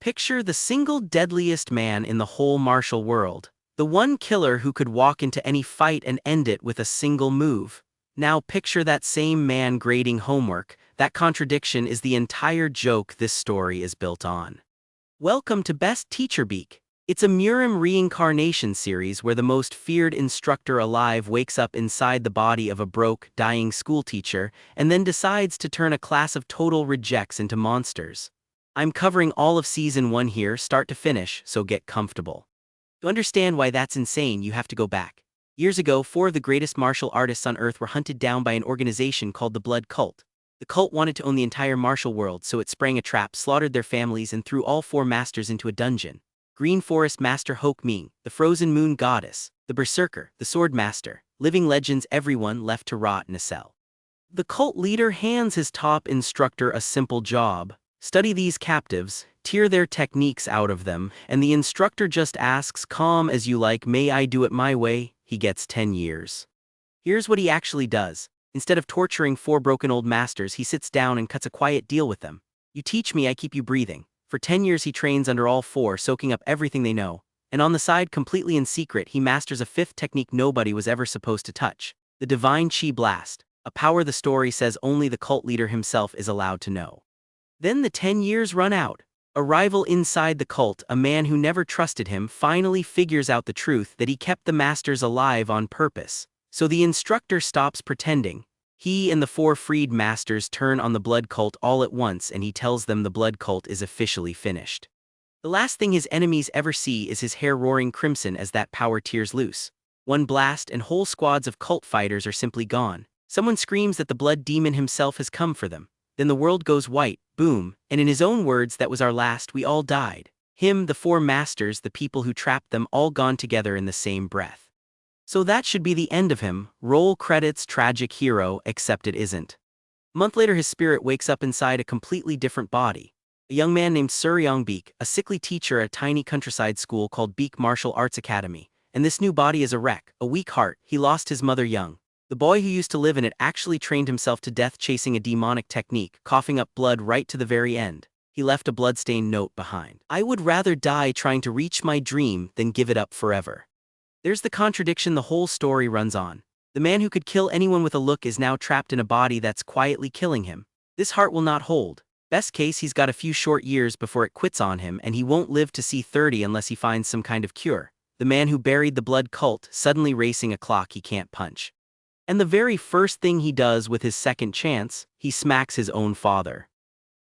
Picture the single deadliest man in the whole martial world. The one killer who could walk into any fight and end it with a single move. Now picture that same man grading homework. That contradiction is the entire joke this story is built on. Welcome to Best Teacher Baek. It's a murim reincarnation series where the most feared instructor alive wakes up inside the body of a broke, dying schoolteacher and then decides to turn a class of total rejects into monsters. I'm covering all of Season 1 here, start to finish, so get comfortable. To understand why that's insane, you have to go back. Years ago, 4 of the greatest martial artists on Earth were hunted down by an organization called the Blood Cult. The cult wanted to own the entire martial world, so it sprang a trap, slaughtered their families, and threw all 4 masters into a dungeon. Green Forest Master Hok Ming, the Frozen Moon Goddess, the Berserker, the Sword Master, living legends, everyone left to rot in a cell. The cult leader hands his top instructor a simple job. Study these captives, tear their techniques out of them, and the instructor just asks, calm as you like, may I do it my way? He gets 10 years. Here's what he actually does. Instead of torturing 4 broken old masters, he sits down and cuts a quiet deal with them. You teach me, I keep you breathing. For 10 years he trains under all 4, soaking up everything they know. And on the side, completely in secret, he masters a 5th technique nobody was ever supposed to touch. The Divine Chi Blast. A power the story says only the cult leader himself is allowed to know. Then the 10 years run out. A rival inside the cult, a man who never trusted him, finally figures out the truth that he kept the masters alive on purpose. So the instructor stops pretending. He and the 4 freed masters turn on the blood cult all at once, and he tells them the blood cult is officially finished. The last thing his enemies ever see is his hair roaring crimson as that power tears loose. One blast and whole squads of cult fighters are simply gone. Someone screams that the blood demon himself has come for them. Then the world goes white, boom, and in his own words, that was our last, we all died. Him, the 4 masters, the people who trapped them, all gone together in the same breath. So that should be the end of him. Roll credits, tragic hero, except it isn't. A month later his spirit wakes up inside a completely different body. A young man named Suryong Baek, a sickly teacher at a tiny countryside school called Baek Martial Arts Academy. And this new body is a wreck, a weak heart. He lost his mother young. The boy who used to live in it actually trained himself to death chasing a demonic technique, coughing up blood right to the very end. He left a bloodstained note behind. I would rather die trying to reach my dream than give it up forever. There's the contradiction the whole story runs on. The man who could kill anyone with a look is now trapped in a body that's quietly killing him. This heart will not hold. Best case, he's got a few short years before it quits on him, and he won't live to see 30 unless he finds some kind of cure. The man who buried the blood cult, suddenly racing a clock he can't punch. And the very first thing he does with his second chance, he smacks his own father.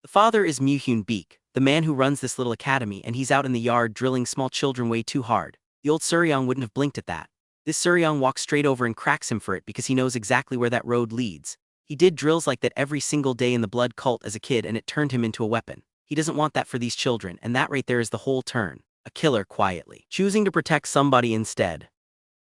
The father is Muhyun Baek, the man who runs this little academy, and he's out in the yard drilling small children way too hard. The old Suryong wouldn't have blinked at that. This Suryong walks straight over and cracks him for it because he knows exactly where that road leads. He did drills like that every single day in the blood cult as a kid, and it turned him into a weapon. He doesn't want that for these children, and that right there is the whole turn. A killer quietly choosing to protect somebody instead.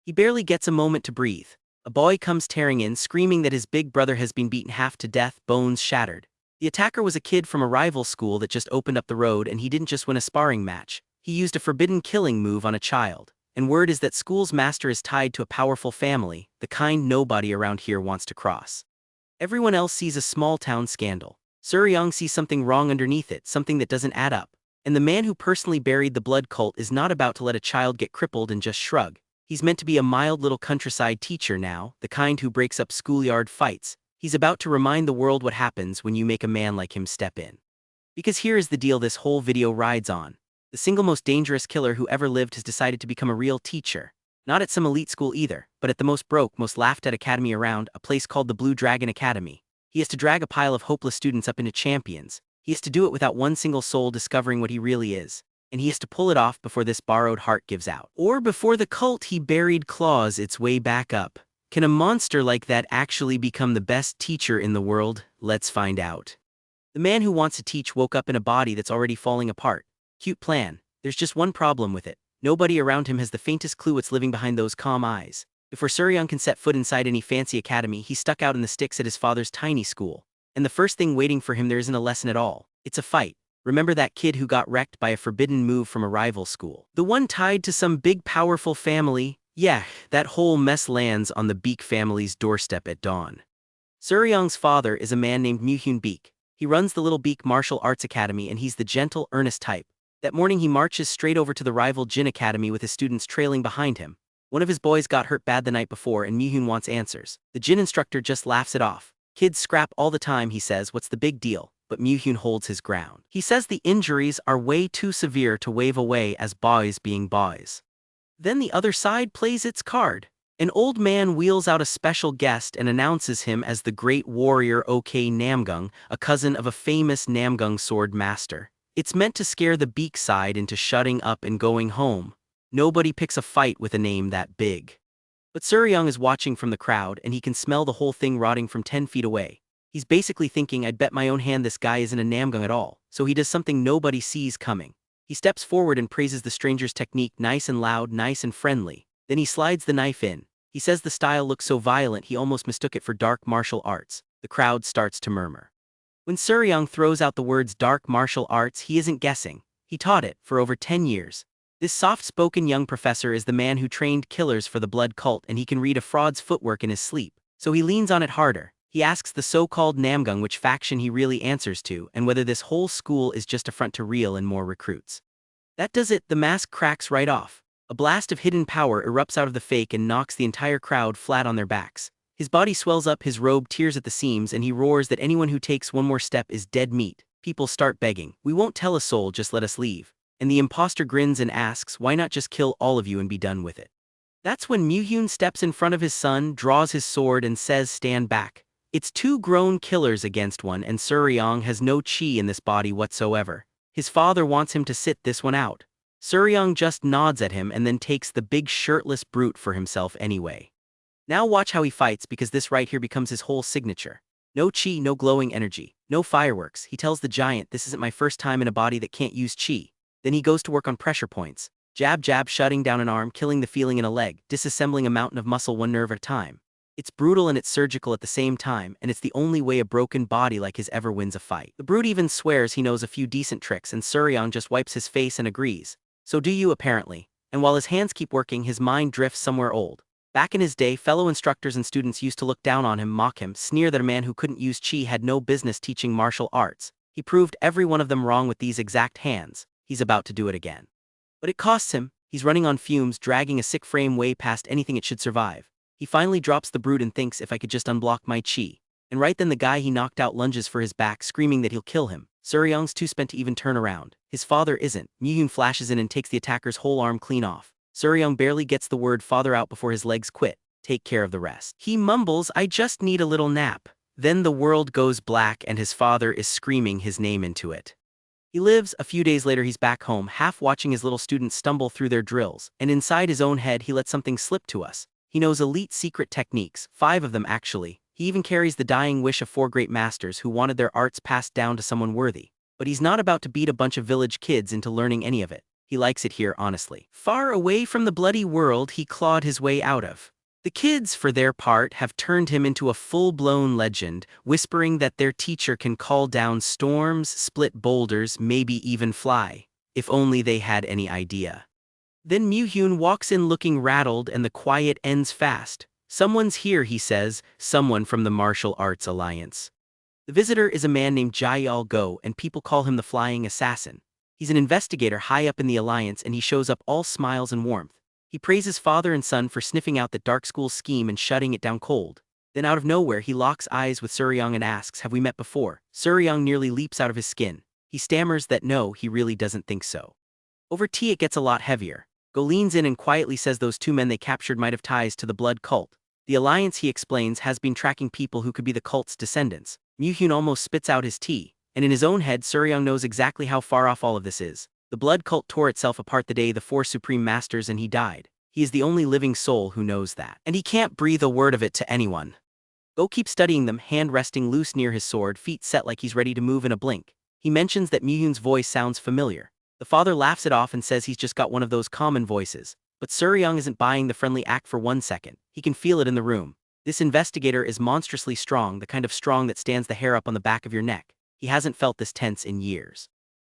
He barely gets a moment to breathe. A boy comes tearing in, screaming that his big brother has been beaten half to death, bones shattered. The attacker was a kid from a rival school that just opened up the road, and he didn't just win a sparring match. He used a forbidden killing move on a child. And word is that school's master is tied to a powerful family, the kind nobody around here wants to cross. Everyone else sees a small-town scandal. Suryong sees something wrong underneath it, something that doesn't add up. And the man who personally buried the blood cult is not about to let a child get crippled and just shrug. He's meant to be a mild little countryside teacher now, the kind who breaks up schoolyard fights. He's about to remind the world what happens when you make a man like him step in. Because here is the deal this whole video rides on. The single most dangerous killer who ever lived has decided to become a real teacher. Not at some elite school either, but at the most broke, most laughed at academy around, a place called the Blue Dragon Academy. He has to drag a pile of hopeless students up into champions. He has to do it without one single soul discovering what he really is. And he has to pull it off before this borrowed heart gives out. Or before the cult he buried claws its way back up. Can a monster like that actually become the best teacher in the world? Let's find out. The man who wants to teach woke up in a body that's already falling apart. Cute plan. There's just one problem with it. Nobody around him has the faintest clue what's living behind those calm eyes. Before Suryong can set foot inside any fancy academy, he's stuck out in the sticks at his father's tiny school. And the first thing waiting for him there isn't a lesson at all. It's a fight. Remember that kid who got wrecked by a forbidden move from a rival school? The one tied to some big powerful family? Yeah, that whole mess lands on the Baek family's doorstep at dawn. Suryong's father is a man named Muhyun Baek. He runs the little Baek Martial Arts Academy, and he's the gentle, earnest type. That morning he marches straight over to the rival Jin Academy with his students trailing behind him. One of his boys got hurt bad the night before and Myuhyun wants answers. The Jin instructor just laughs it off. Kids scrap all the time, he says, what's the big deal? But Myuhyun holds his ground. He says the injuries are way too severe to wave away as boys being boys. Then the other side plays its card. An old man wheels out a special guest and announces him as the great warrior OK Namgung, a cousin of a famous Namgung sword master. It's meant to scare the Baek side into shutting up and going home. Nobody picks a fight with a name that big. But Suryong is watching from the crowd and he can smell the whole thing rotting from 10 feet away. He's basically thinking, I'd bet my own hand this guy isn't a Namgung at all, so he does something nobody sees coming. He steps forward and praises the stranger's technique, nice and loud, nice and friendly. Then he slides the knife in. He says the style looks so violent he almost mistook it for dark martial arts. The crowd starts to murmur. When Suryong throws out the words dark martial arts, he isn't guessing. He taught it for over 10 years. This soft-spoken young professor is the man who trained killers for the blood cult and he can read a fraud's footwork in his sleep. So he leans on it harder. He asks the so-called Namgung which faction he really answers to and whether this whole school is just a front to reel in more recruits. That does it, the mask cracks right off. A blast of hidden power erupts out of the fake and knocks the entire crowd flat on their backs. His body swells up, his robe tears at the seams, and he roars that anyone who takes one more step is dead meat. People start begging, we won't tell a soul, just let us leave. And the imposter grins and asks, why not just kill all of you and be done with it? That's when Myuhyun steps in front of his son, draws his sword and says stand back. It's two grown killers against one and Suryong has no chi in this body whatsoever. His father wants him to sit this one out. Suryong just nods at him and then takes the big shirtless brute for himself anyway. Now watch how he fights because this right here becomes his whole signature. No chi, no glowing energy, no fireworks. He tells the giant this isn't my first time in a body that can't use chi. Then he goes to work on pressure points. Jab jab, shutting down an arm, killing the feeling in a leg, disassembling a mountain of muscle one nerve at a time. It's brutal and it's surgical at the same time, and it's the only way a broken body like his ever wins a fight. The brute even swears he knows a few decent tricks and Suryong just wipes his face and agrees. So do you apparently. And while his hands keep working, his mind drifts somewhere old. Back in his day, fellow instructors and students used to look down on him, mock him, sneer that a man who couldn't use chi had no business teaching martial arts. He proved every one of them wrong with these exact hands. He's about to do it again. But it costs him. He's running on fumes, dragging a sick frame way past anything it should survive. He finally drops the brute and thinks, if I could just unblock my chi. And right then the guy he knocked out lunges for his back, screaming that he'll kill him. Suryong's too spent to even turn around. His father isn't. Myuhyun flashes in and takes the attacker's whole arm clean off. Suryong barely gets the word father out before his legs quit. Take care of the rest. He mumbles, I just need a little nap. Then the world goes black and his father is screaming his name into it. He lives. A few days later he's back home, half watching his little students stumble through their drills, and inside his own head he lets something slip to us. He knows elite secret techniques, 5 of them actually. He even carries the dying wish of 4 great masters who wanted their arts passed down to someone worthy. But he's not about to beat a bunch of village kids into learning any of it. He likes it here, honestly. Far away from the bloody world he clawed his way out of. The kids, for their part, have turned him into a full-blown legend, whispering that their teacher can call down storms, split boulders, maybe even fly. If only they had any idea. Then Myuhyun walks in looking rattled and the quiet ends fast. Someone's here, he says, someone from the Martial Arts Alliance. The visitor is a man named Jae-yeol Go and people call him the Flying Assassin. He's an investigator high up in the Alliance and he shows up all smiles and warmth. He praises father and son for sniffing out that dark school scheme and shutting it down cold. Then out of nowhere he locks eyes with Suryong and asks, have we met before? Suryong nearly leaps out of his skin. He stammers that no, he really doesn't think so. Over tea it gets a lot heavier. Go leans in and quietly says those 2 men they captured might have ties to the blood cult. The Alliance, he explains, has been tracking people who could be the cult's descendants. Myuhyun almost spits out his tea, and in his own head Suryong knows exactly how far off all of this is. The blood cult tore itself apart the day the 4 supreme masters and he died. He is the only living soul who knows that. And he can't breathe a word of it to anyone. Go keeps studying them, hand resting loose near his sword, feet set like he's ready to move in a blink. He mentions that Myuhyun's voice sounds familiar. The father laughs it off and says he's just got one of those common voices. But Suryong isn't buying the friendly act for 1 second. He can feel it in the room. This investigator is monstrously strong, the kind of strong that stands the hair up on the back of your neck. He hasn't felt this tense in years.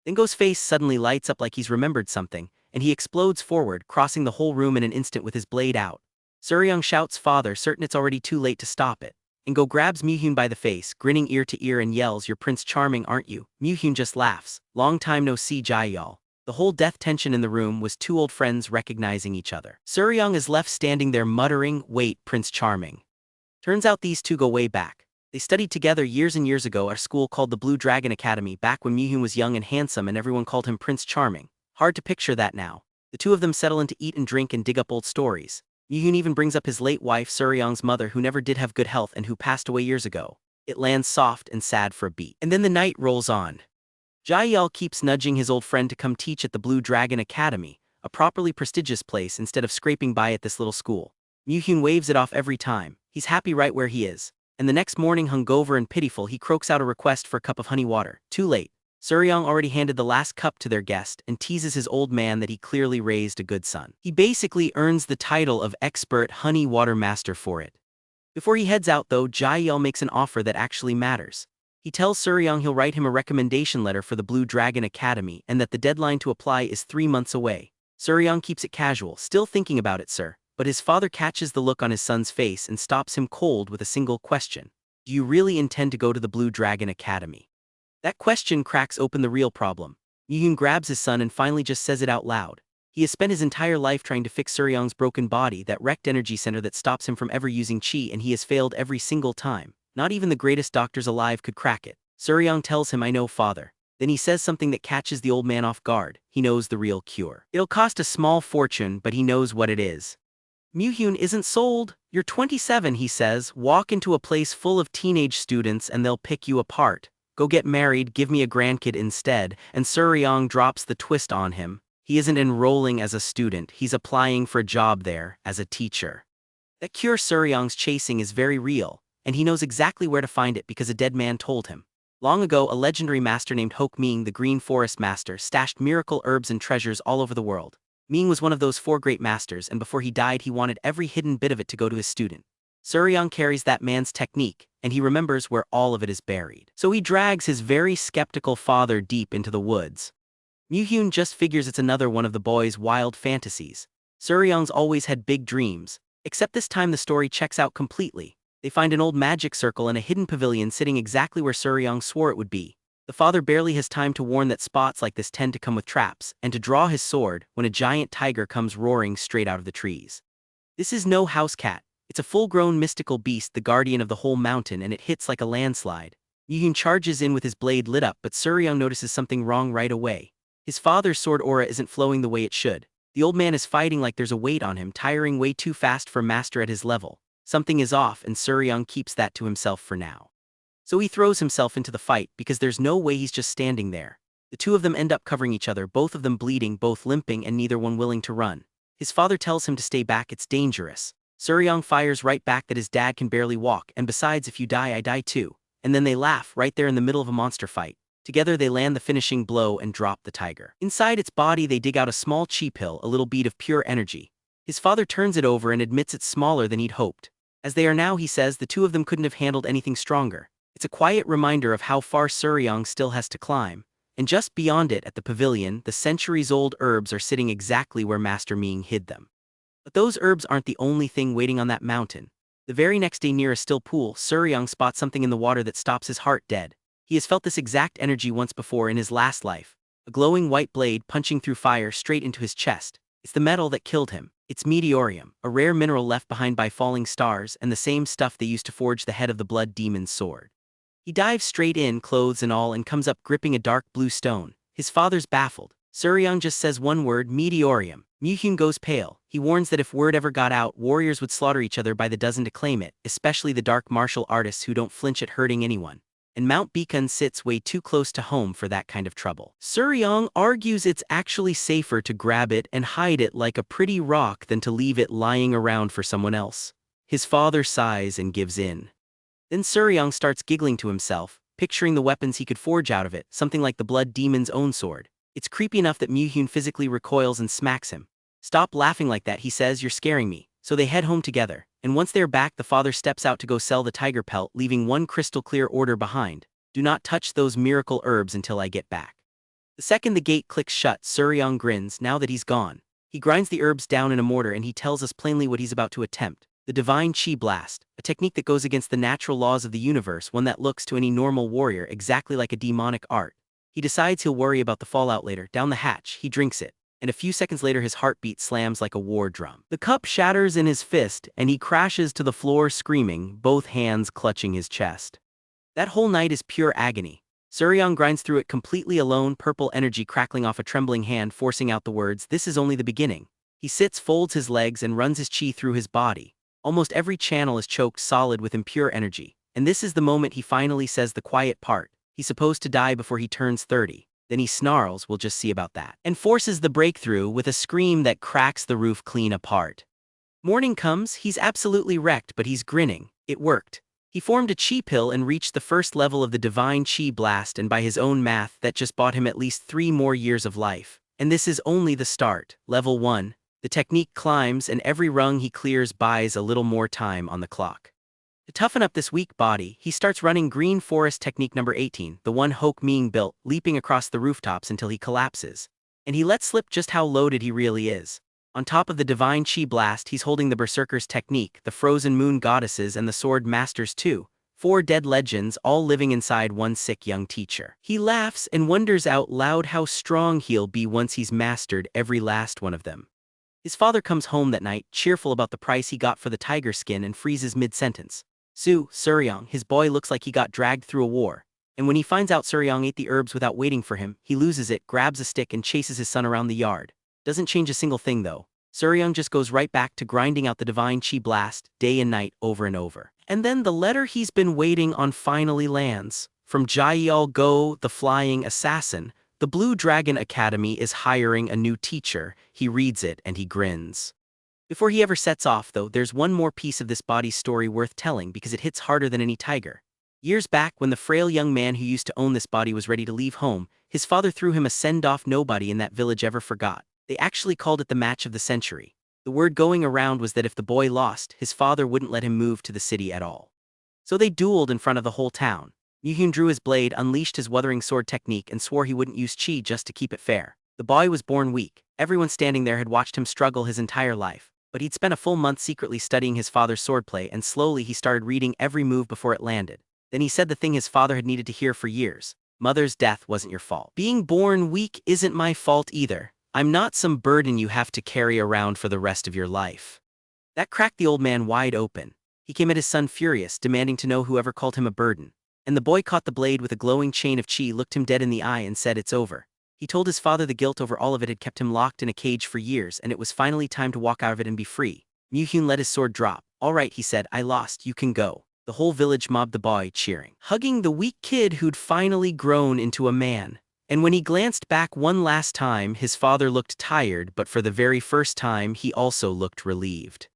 Then Go's face suddenly lights up like he's remembered something, and he explodes forward, crossing the whole room in an instant with his blade out. Suryong shouts father, certain it's already too late to stop it. And Go grabs Myuhyun by the face, grinning ear to ear and yells, you're Prince Charming, aren't you? Myuhyun just laughs. Long time no see, Jae-yeol. The whole death tension in the room was two old friends recognizing each other. Suryong is left standing there muttering, "Wait, Prince Charming." Turns out these two go way back. They studied together years and years ago at a school called the Blue Dragon Academy back when Mihyun was young and handsome and everyone called him Prince Charming. Hard to picture that now. The two of them settle in to eat and drink and dig up old stories. Mihyun even brings up his late wife Suryong's mother who never did have good health and who passed away years ago. It lands soft and sad for a beat. And then the night rolls on. Jae-yeol keeps nudging his old friend to come teach at the Blue Dragon Academy, a properly prestigious place instead of scraping by at this little school. Mihyun waves it off every time. He's happy right where he is. And the next morning, hungover and pitiful, he croaks out a request for a cup of honey water. Too late. Suryong already handed the last cup to their guest and teases his old man that he clearly raised a good son. He basically earns the title of expert honey water master for it. Before he heads out though, Jae-yeol makes an offer that actually matters. He tells Suryong he'll write him a recommendation letter for the Blue Dragon Academy and that the deadline to apply is 3 months away. Suryong keeps it casual, "Still thinking about it, sir." But his father catches the look on his son's face and stops him cold with a single question. "Do you really intend to go to the Blue Dragon Academy?" That question cracks open the real problem. Mihyun grabs his son and finally just says it out loud. He has spent his entire life trying to fix Suryong's broken body, that wrecked energy center that stops him from ever using chi, and he has failed every single time. Not even the greatest doctors alive could crack it. Suryong tells him, "I know, father." Then he says something that catches the old man off guard. He knows the real cure. It'll cost a small fortune, but he knows what it is. Mihyun isn't sold. "You're 27, he says. "Walk into a place full of teenage students and they'll pick you apart. Go get married, give me a grandkid instead." And Suryong drops the twist on him. He isn't enrolling as a student, he's applying for a job there, as a teacher. That cure Suryong's chasing is very real, and he knows exactly where to find it because a dead man told him. Long ago, a legendary master named Hok Ming, the Green Forest Master, stashed miracle herbs and treasures all over the world. Ming was one of those 4 great masters, and before he died he wanted every hidden bit of it to go to his student. Suryong carries that man's technique, and he remembers where all of it is buried. So he drags his very skeptical father deep into the woods. Mihyun just figures it's another one of the boy's wild fantasies. Suryong's always had big dreams, except this time the story checks out completely. They find an old magic circle and a hidden pavilion sitting exactly where Suryong swore it would be. The father barely has time to warn that spots like this tend to come with traps, and to draw his sword when a giant tiger comes roaring straight out of the trees. This is no house cat. It's a full-grown mystical beast, the guardian of the whole mountain, and it hits like a landslide. Mihyun charges in with his blade lit up, but Suryong notices something wrong right away. His father's sword aura isn't flowing the way it should. The old man is fighting like there's a weight on him, tiring way too fast for a master at his level. Something is off, and Suryong keeps that to himself for now. So he throws himself into the fight because there's no way he's just standing there. The two of them end up covering each other, both of them bleeding, both limping, and neither one willing to run. His father tells him to stay back, it's dangerous. Suryong fires right back that his dad can barely walk, and besides, if you die, I die too. And then they laugh right there in the middle of a monster fight. Together they land the finishing blow and drop the tiger. Inside its body they dig out a small chi pill, a little bead of pure energy. His father turns it over and admits it's smaller than he'd hoped. As they are now, he says, the two of them couldn't have handled anything stronger. It's a quiet reminder of how far Suryong still has to climb. And just beyond it, at the pavilion, the centuries-old herbs are sitting exactly where Master Ming hid them. But those herbs aren't the only thing waiting on that mountain. The very next day, near a still pool, Suryong spots something in the water that stops his heart dead. He has felt this exact energy once before in his last life. A glowing white blade punching through fire straight into his chest. It's the metal that killed him. It's meteorium, a rare mineral left behind by falling stars, and the same stuff they used to forge the head of the blood demon's sword. He dives straight in, clothes and all, and comes up gripping a dark blue stone. His father's baffled. Suryong just says one word, meteorium. Mihyun goes pale. He warns that if word ever got out, warriors would slaughter each other by the dozen to claim it, especially the dark martial artists who don't flinch at hurting anyone. And Mount Beacon sits way too close to home for that kind of trouble. Suryong argues it's actually safer to grab it and hide it like a pretty rock than to leave it lying around for someone else. His father sighs and gives in. Then Suryong starts giggling to himself, picturing the weapons he could forge out of it, something like the blood demon's own sword. It's creepy enough that Mihyun physically recoils and smacks him. "Stop laughing like that," he says, "you're scaring me." So they head home together, and once they're back, the father steps out to go sell the tiger pelt, leaving one crystal-clear order behind. "Do not touch those miracle herbs until I get back." The second the gate clicks shut, Suryong grins now that he's gone. He grinds the herbs down in a mortar and he tells us plainly what he's about to attempt. The divine chi blast, a technique that goes against the natural laws of the universe, one that looks to any normal warrior exactly like a demonic art. He decides he'll worry about the fallout later. Down the hatch, he drinks it, and a few seconds later his heartbeat slams like a war drum. The cup shatters in his fist, and he crashes to the floor screaming, both hands clutching his chest. That whole night is pure agony. Suryong grinds through it completely alone, purple energy crackling off a trembling hand, forcing out the words, "This is only the beginning." He sits, folds his legs, and runs his chi through his body. Almost every channel is choked solid with impure energy, and this is the moment he finally says the quiet part. He's supposed to die before he turns 30. Then he snarls, "We'll just see about that," and forces the breakthrough with a scream that cracks the roof clean apart. Morning comes, he's absolutely wrecked, but he's grinning. It worked. He formed a chi pill and reached the first level of the divine chi blast, and by his own math that just bought him at least 3 more years of life. And this is only the start. Level 1. The technique climbs, and every rung he clears buys a little more time on the clock. To toughen up this weak body, he starts running Green Forest technique number 18, the one Hoke Ming built, leaping across the rooftops until he collapses. And he lets slip just how loaded he really is. On top of the divine chi blast, he's holding the Berserker's technique, the frozen moon goddesses, and the sword masters too. 4 dead legends all living inside one sick young teacher. He laughs and wonders out loud how strong he'll be once he's mastered every last one of them. His father comes home that night, cheerful about the price he got for the tiger skin, and freezes mid-sentence. Suryong, his boy, looks like he got dragged through a war. And when he finds out Suryong ate the herbs without waiting for him, he loses it, grabs a stick, and chases his son around the yard. Doesn't change a single thing though. Suryong just goes right back to grinding out the divine chi blast, day and night, over and over. And then the letter he's been waiting on finally lands. From Jaeol Go, the flying assassin, the Blue Dragon Academy is hiring a new teacher. He reads it and he grins. Before he ever sets off though, there's one more piece of this body's story worth telling because it hits harder than any tiger. Years back, when the frail young man who used to own this body was ready to leave home, his father threw him a send-off nobody in that village ever forgot. They actually called it the match of the century. The word going around was that if the boy lost, his father wouldn't let him move to the city at all. So they dueled in front of the whole town. Moo-hyun drew his blade, unleashed his wuthering sword technique, and swore he wouldn't use chi just to keep it fair. The boy was born weak. Everyone standing there had watched him struggle his entire life. But he'd spent a full month secretly studying his father's swordplay, and slowly he started reading every move before it landed. Then he said the thing his father had needed to hear for years. Mother's death wasn't your fault. Being born weak isn't my fault either. I'm not some burden you have to carry around for the rest of your life. That cracked the old man wide open. He came at his son furious, demanding to know whoever called him a burden. And the boy caught the blade with a glowing chain of chi, looked him dead in the eye, and said, "It's over." He told his father the guilt over all of it had kept him locked in a cage for years, and it was finally time to walk out of it and be free. Moo-hyun let his sword drop. "All right," he said, "I lost, you can go." The whole village mobbed the boy, cheering, hugging the weak kid who'd finally grown into a man. And when he glanced back one last time, his father looked tired, but for the very first time, he also looked relieved.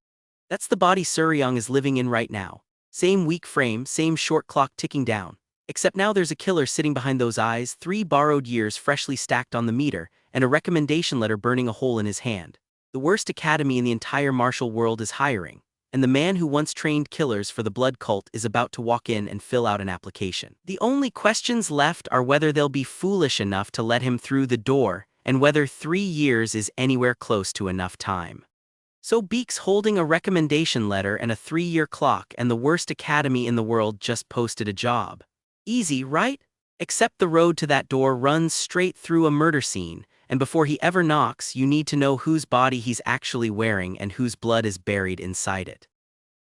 That's the body Suryong is living in right now. Same weak frame, same short clock ticking down. Except now there's a killer sitting behind those eyes, 3 borrowed years freshly stacked on the meter, and a recommendation letter burning a hole in his hand. The worst academy in the entire martial world is hiring, and the man who once trained killers for the blood cult is about to walk in and fill out an application. The only questions left are whether they'll be foolish enough to let him through the door, and whether 3 years is anywhere close to enough time. So Baek's holding a recommendation letter and a 3-year clock, and the worst academy in the world just posted a job. Easy, right? Except the road to that door runs straight through a murder scene, and before he ever knocks, you need to know whose body he's actually wearing and whose blood is buried inside it.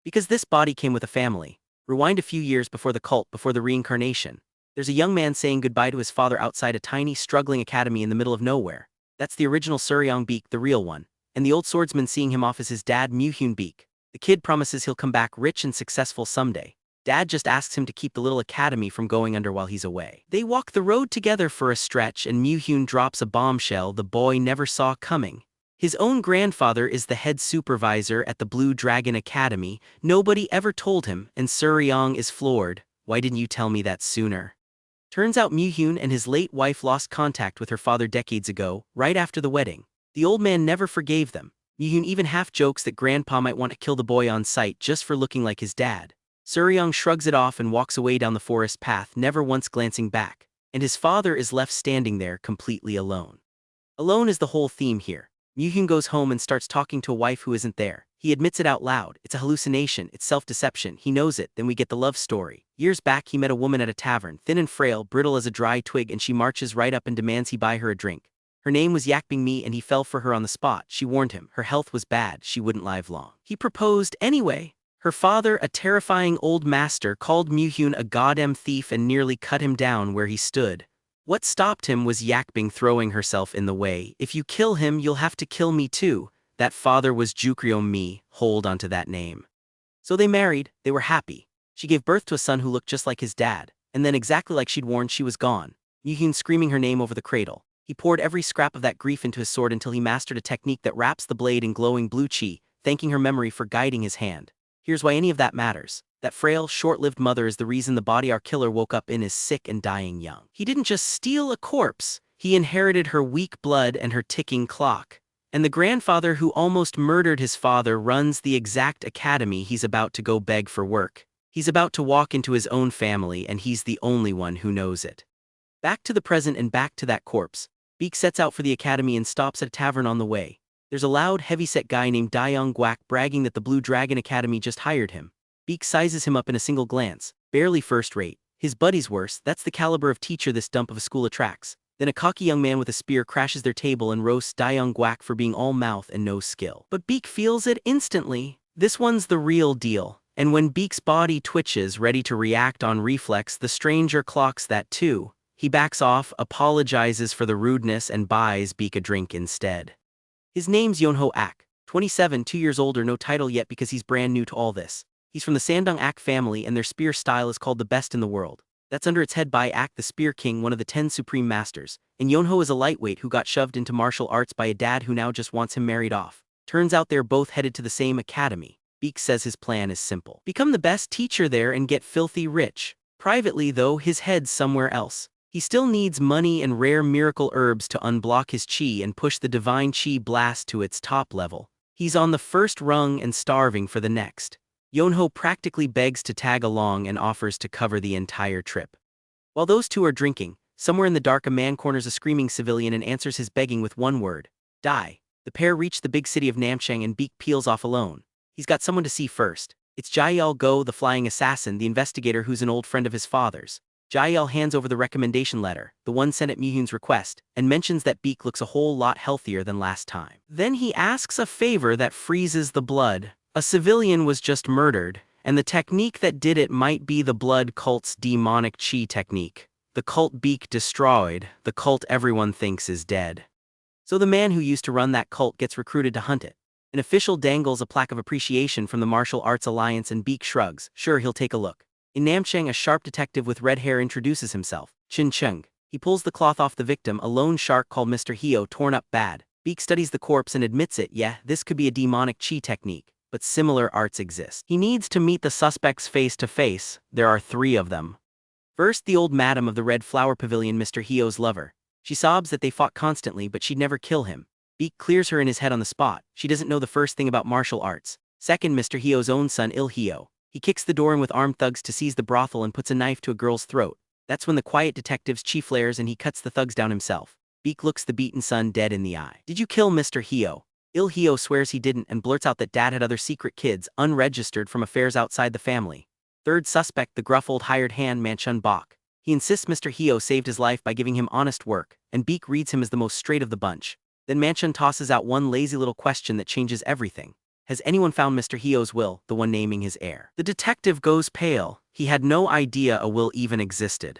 Because this body came with a family. Rewind a few years before the cult, before the reincarnation. There's a young man saying goodbye to his father outside a tiny, struggling academy in the middle of nowhere. That's the original Suryong Baek, the real one, and the old swordsman seeing him off as his dad, Moo-hyun Baek. The kid promises he'll come back rich and successful someday. Dad just asks him to keep the little academy from going under while he's away. They walk the road together for a stretch, and Moo-hyun drops a bombshell the boy never saw coming. His own grandfather is the head supervisor at the Blue Dragon Academy. Nobody ever told him, and Suryong is floored. "Why didn't you tell me that sooner?" Turns out Moo-hyun and his late wife lost contact with her father decades ago, right after the wedding. The old man never forgave them. Moo-hyun even half jokes that grandpa might want to kill the boy on sight just for looking like his dad. Suryong shrugs it off and walks away down the forest path, never once glancing back, and his father is left standing there completely alone. Alone is the whole theme here. Mu-hyun goes home and starts talking to a wife who isn't there. He admits it out loud. It's a hallucination, it's self-deception. He knows it, then we get the love story. Years back he met a woman at a tavern, thin and frail, brittle as a dry twig, and she marches right up and demands he buy her a drink. Her name was Yakbing Mi and he fell for her on the spot. She warned him, her health was bad, she wouldn't live long. He proposed anyway. Her father, a terrifying old master, called Mu-hyun a goddamn thief and nearly cut him down where he stood. What stopped him was Yakbing throwing herself in the way. If you kill him, you'll have to kill me too. That father was Jukryo Mi, hold onto that name. So they married, they were happy. She gave birth to a son who looked just like his dad, and then exactly like she'd warned, she was gone. Mu-hyun screaming her name over the cradle. He poured every scrap of that grief into his sword until he mastered a technique that wraps the blade in glowing blue chi, thanking her memory for guiding his hand. Here's why any of that matters. That frail, short-lived mother is the reason the body our killer woke up in is sick and dying young. He didn't just steal a corpse, he inherited her weak blood and her ticking clock. And the grandfather who almost murdered his father runs the exact academy he's about to go beg for work. He's about to walk into his own family and he's the only one who knows it. Back to the present and back to that corpse. Baek sets out for the academy and stops at a tavern on the way. There's a loud, heavy-set guy named Daeyoung Gwak bragging that the Blue Dragon Academy just hired him. Baek sizes him up in a single glance. Barely first-rate. His buddy's worse, that's the caliber of teacher this dump of a school attracts. Then a cocky young man with a spear crashes their table and roasts Daeyoung Gwak for being all mouth and no skill. But Baek feels it instantly. This one's the real deal. And when Baek's body twitches, ready to react on reflex, the stranger clocks that too. He backs off, apologizes for the rudeness, and buys Baek a drink instead. His name's Yonho Ak, 27, 2 years older, no title yet because he's brand new to all this. He's from the Sandong Ak family and their spear style is called the best in the world. That's under its head by Ak the Spear King, one of the 10 supreme masters. And Yonho is a lightweight who got shoved into martial arts by a dad who now just wants him married off. Turns out they're both headed to the same academy. Baek says his plan is simple. Become the best teacher there and get filthy rich. Privately though, his head's somewhere else. He still needs money and rare miracle herbs to unblock his chi and push the divine chi blast to its top level. He's on the first rung and starving for the next. Yonho practically begs to tag along and offers to cover the entire trip. While those two are drinking, somewhere in the dark a man corners a screaming civilian and answers his begging with one word: die. The pair reach the big city of Namchang and Baek peels off alone. He's got someone to see first. It's Jaeil Go, the flying assassin, the investigator who's an old friend of his father's. Jaeil hands over the recommendation letter, the one sent at Mu-hyun's request, and mentions that Baek looks a whole lot healthier than last time. Then he asks a favor that freezes the blood. A civilian was just murdered, and the technique that did it might be the blood cult's demonic chi technique. The cult Baek destroyed, the cult everyone thinks is dead. So the man who used to run that cult gets recruited to hunt it. An official dangles a plaque of appreciation from the Martial Arts Alliance and Baek shrugs. Sure, he'll take a look. In Namchang, a sharp detective with red hair introduces himself. Chin Chung. He pulls the cloth off the victim, a lone shark called Mr. Hyo, torn up bad. Baek studies the corpse and admits it. Yeah, this could be a demonic chi technique, but similar arts exist. He needs to meet the suspects face to face. There are 3 of them. First, the old madam of the Red Flower Pavilion, Mr. Hyo's lover. She sobs that they fought constantly, but she'd never kill him. Baek clears her in his head on the spot. She doesn't know the first thing about martial arts. Second, Mr. Hyo's own son, Il Hyo. He kicks the door in with armed thugs to seize the brothel and puts a knife to a girl's throat. That's when the quiet detective's chi flares and he cuts the thugs down himself. Baek looks the beaten son dead in the eye. Did you kill Mr. Hyo? Il Hyo swears he didn't and blurts out that dad had other secret kids, unregistered, from affairs outside the family. Third suspect, the gruff old hired hand Manchun Bok. He insists Mr. Hyo saved his life by giving him honest work, and Baek reads him as the most straight of the bunch. Then Manchun tosses out one lazy little question that changes everything. Has anyone found Mr. Hyo's will, the one naming his heir? The detective goes pale. He had no idea a will even existed.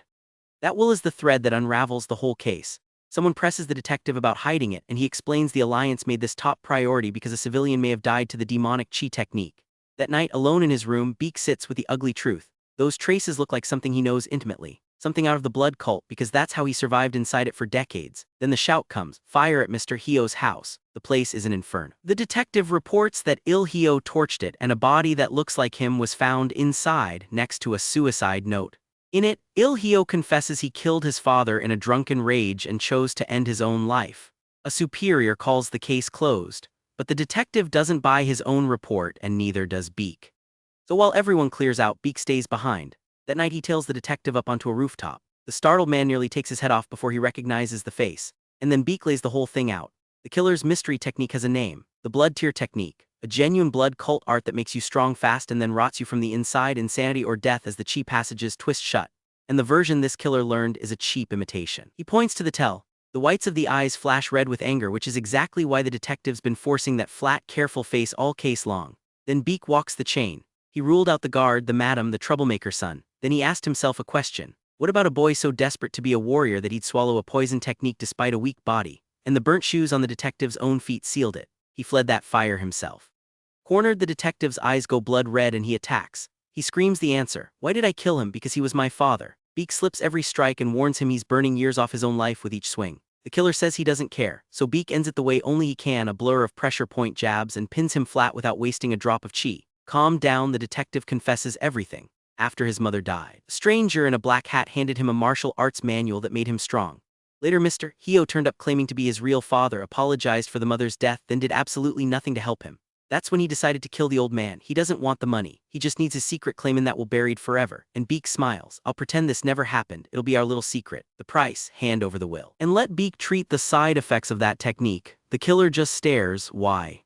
That will is the thread that unravels the whole case. Someone presses the detective about hiding it, and he explains the alliance made this top priority because a civilian may have died to the demonic chi technique. That night, alone in his room, Baek sits with the ugly truth. Those traces look like something he knows intimately. Something out of the blood cult, because that's how he survived inside it for decades. Then the shout comes, fire at Mr. Hyo's house. The place is an inferno. The detective reports that Il Hyo torched it and a body that looks like him was found inside, next to a suicide note. In it, Il Hyo confesses he killed his father in a drunken rage and chose to end his own life. A superior calls the case closed, but the detective doesn't buy his own report and neither does Baek. So while everyone clears out, Baek stays behind. That night he tails the detective up onto a rooftop. The startled man nearly takes his head off before he recognizes the face, and then Baek lays the whole thing out. The killer's mystery technique has a name, the blood tear technique, a genuine blood cult art that makes you strong fast and then rots you from the inside, insanity or death as the chi passages twist shut. And the version this killer learned is a cheap imitation. He points to the tell. The whites of the eyes flash red with anger, which is exactly why the detective's been forcing that flat, careful face all case long. Then Baek walks the chain. He ruled out the guard, the madam, the troublemaker's son. Then he asked himself a question. What about a boy so desperate to be a warrior that he'd swallow a poison technique despite a weak body? And the burnt shoes on the detective's own feet sealed it. He fled that fire himself. Cornered, the detective's eyes go blood red and he attacks. He screams the answer. Why did I kill him? Because he was my father. Baek slips every strike and warns him he's burning years off his own life with each swing. The killer says he doesn't care, so Baek ends it the way only he can, a blur of pressure point jabs, and pins him flat without wasting a drop of chi. Calmed down, the detective confesses everything. After his mother died, a stranger in a black hat handed him a martial arts manual that made him strong. Later Mr. Hyo turned up claiming to be his real father, apologized for the mother's death, then did absolutely nothing to help him. That's when he decided to kill the old man. He doesn't want the money. He just needs his secret, claiming that will be buried forever. And Baek smiles. I'll pretend this never happened. It'll be our little secret. The price, hand over the will. And let Baek treat the side effects of that technique. The killer just stares. Why?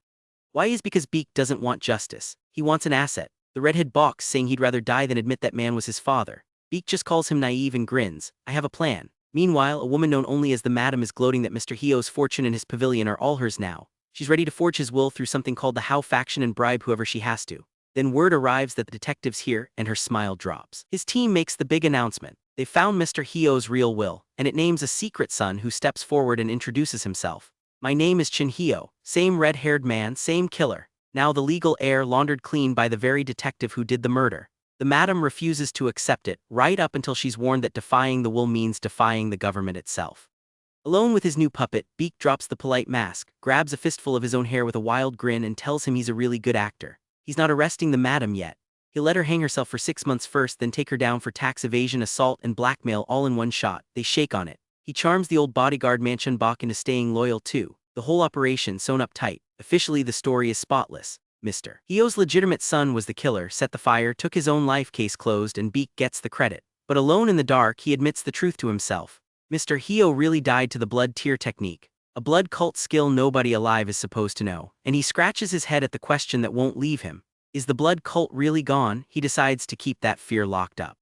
Why is because Baek doesn't want justice. He wants an asset. The redhead balks, saying he'd rather die than admit that man was his father. Baek just calls him naive and grins. I have a plan. Meanwhile, a woman known only as the madam is gloating that Mr. Hyo's fortune and his pavilion are all hers now. She's ready to forge his will through something called the Hao faction and bribe whoever she has to. Then word arrives that the detective's here, and her smile drops. His team makes the big announcement. They found Mr. Hyo's real will, and it names a secret son who steps forward and introduces himself. My name is Chin Hyo, same red-haired man, same killer. Now the legal heir laundered clean by the very detective who did the murder. The madam refuses to accept it, right up until she's warned that defying the will means defying the government itself. Alone with his new puppet, Baek drops the polite mask, grabs a fistful of his own hair with a wild grin and tells him he's a really good actor. He's not arresting the madam yet. He'll let her hang herself for 6 months first, then take her down for tax evasion, assault, and blackmail all in one shot. They shake on it. He charms the old bodyguard Namchang Baek into staying loyal too. The whole operation sewn up tight. Officially the story is spotless. Mr. Hyo's legitimate son was the killer, set the fire, took his own life, case closed, and Baek gets the credit. But alone in the dark, he admits the truth to himself. Mr. Hyo really died to the blood tear technique, a blood cult skill nobody alive is supposed to know, and he scratches his head at the question that won't leave him. Is the blood cult really gone? He decides to keep that fear locked up.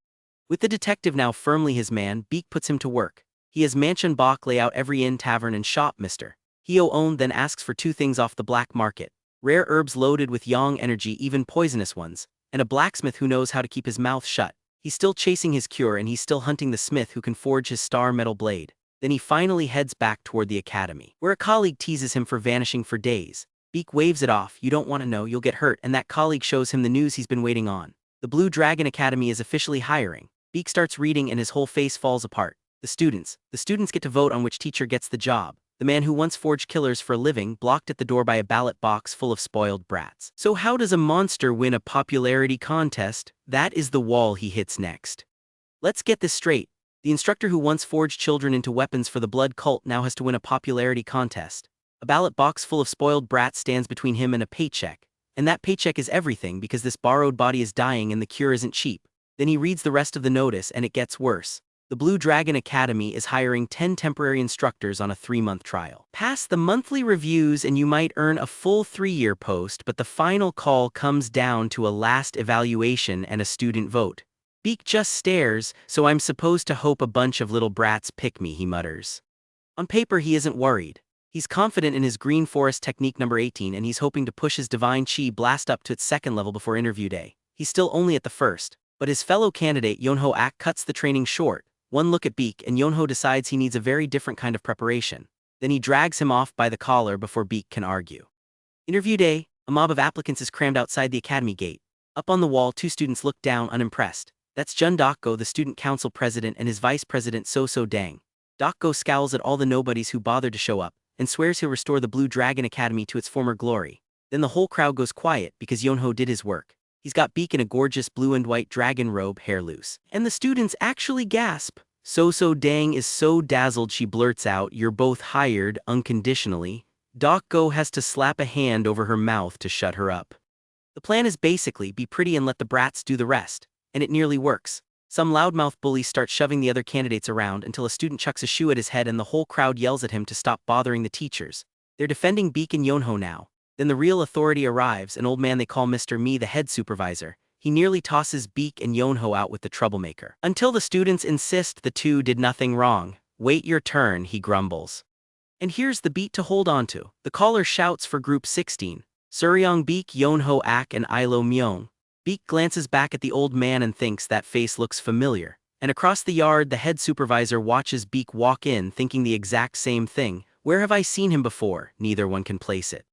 With the detective now firmly his man, Baek puts him to work. He has Namchang Baek lay out every inn, tavern, and shop Mr. Hyo owned, then asks for 2 things off the black market. Rare herbs loaded with yang energy, even poisonous ones, and a blacksmith who knows how to keep his mouth shut. He's still chasing his cure, and he's still hunting the smith who can forge his star metal blade. Then he finally heads back toward the academy, where a colleague teases him for vanishing for days. Baek waves it off. You don't want to know, you'll get hurt, and that colleague shows him the news he's been waiting on. The Blue Dragon Academy is officially hiring. Baek starts reading and his whole face falls apart. The students get to vote on which teacher gets the job. The man who once forged killers for a living, blocked at the door by a ballot box full of spoiled brats. So how does a monster win a popularity contest? That is the wall he hits next. Let's get this straight. The instructor who once forged children into weapons for the blood cult now has to win a popularity contest. A ballot box full of spoiled brats stands between him and a paycheck. And that paycheck is everything, because this borrowed body is dying and the cure isn't cheap. Then he reads the rest of the notice and it gets worse. The Blue Dragon Academy is hiring 10 temporary instructors on a 3-month trial. Pass the monthly reviews and you might earn a full 3-year post, but the final call comes down to a last evaluation and a student vote. Baek just stares, so I'm supposed to hope a bunch of little brats pick me, he mutters. On paper he isn't worried. He's confident in his Green Forest technique number 18 and he's hoping to push his Divine Chi blast up to its 2nd level before interview day. He's still only at the 1st, but his fellow candidate Yonho Ak cuts the training short. One look at Baek and Yonho decides he needs a very different kind of preparation. Then he drags him off by the collar before Baek can argue. Interview day, a mob of applicants is crammed outside the academy gate. Up on the wall 2 students look down unimpressed. That's Jun Dokgo, the student council president, and his vice president So Dang. Dokgo scowls at all the nobodies who bothered to show up, and swears he'll restore the Blue Dragon Academy to its former glory. Then the whole crowd goes quiet because Yonho did his work. He's got Baek in a gorgeous blue and white dragon robe, hair loose. And the students actually gasp. So Dang is so dazzled she blurts out, "You're both hired, unconditionally." Dokgo has to slap a hand over her mouth to shut her up. The plan is basically be pretty and let the brats do the rest. And it nearly works. Some loudmouth bullies start shoving the other candidates around until a student chucks a shoe at his head and the whole crowd yells at him to stop bothering the teachers. They're defending Baek and Yonho now. Then the real authority arrives, an old man they call Mr. Me, the head supervisor. He nearly tosses Baek and Yonho out with the troublemaker. Until the students insist the two did nothing wrong. Wait your turn, he grumbles. And here's the beat to hold on to. The caller shouts for group 16. Suryong Baek, Yonho Ak and Ilo Myong. Baek glances back at the old man and thinks that face looks familiar. And across the yard, the head supervisor watches Baek walk in thinking the exact same thing. Where have I seen him before? Neither one can place it.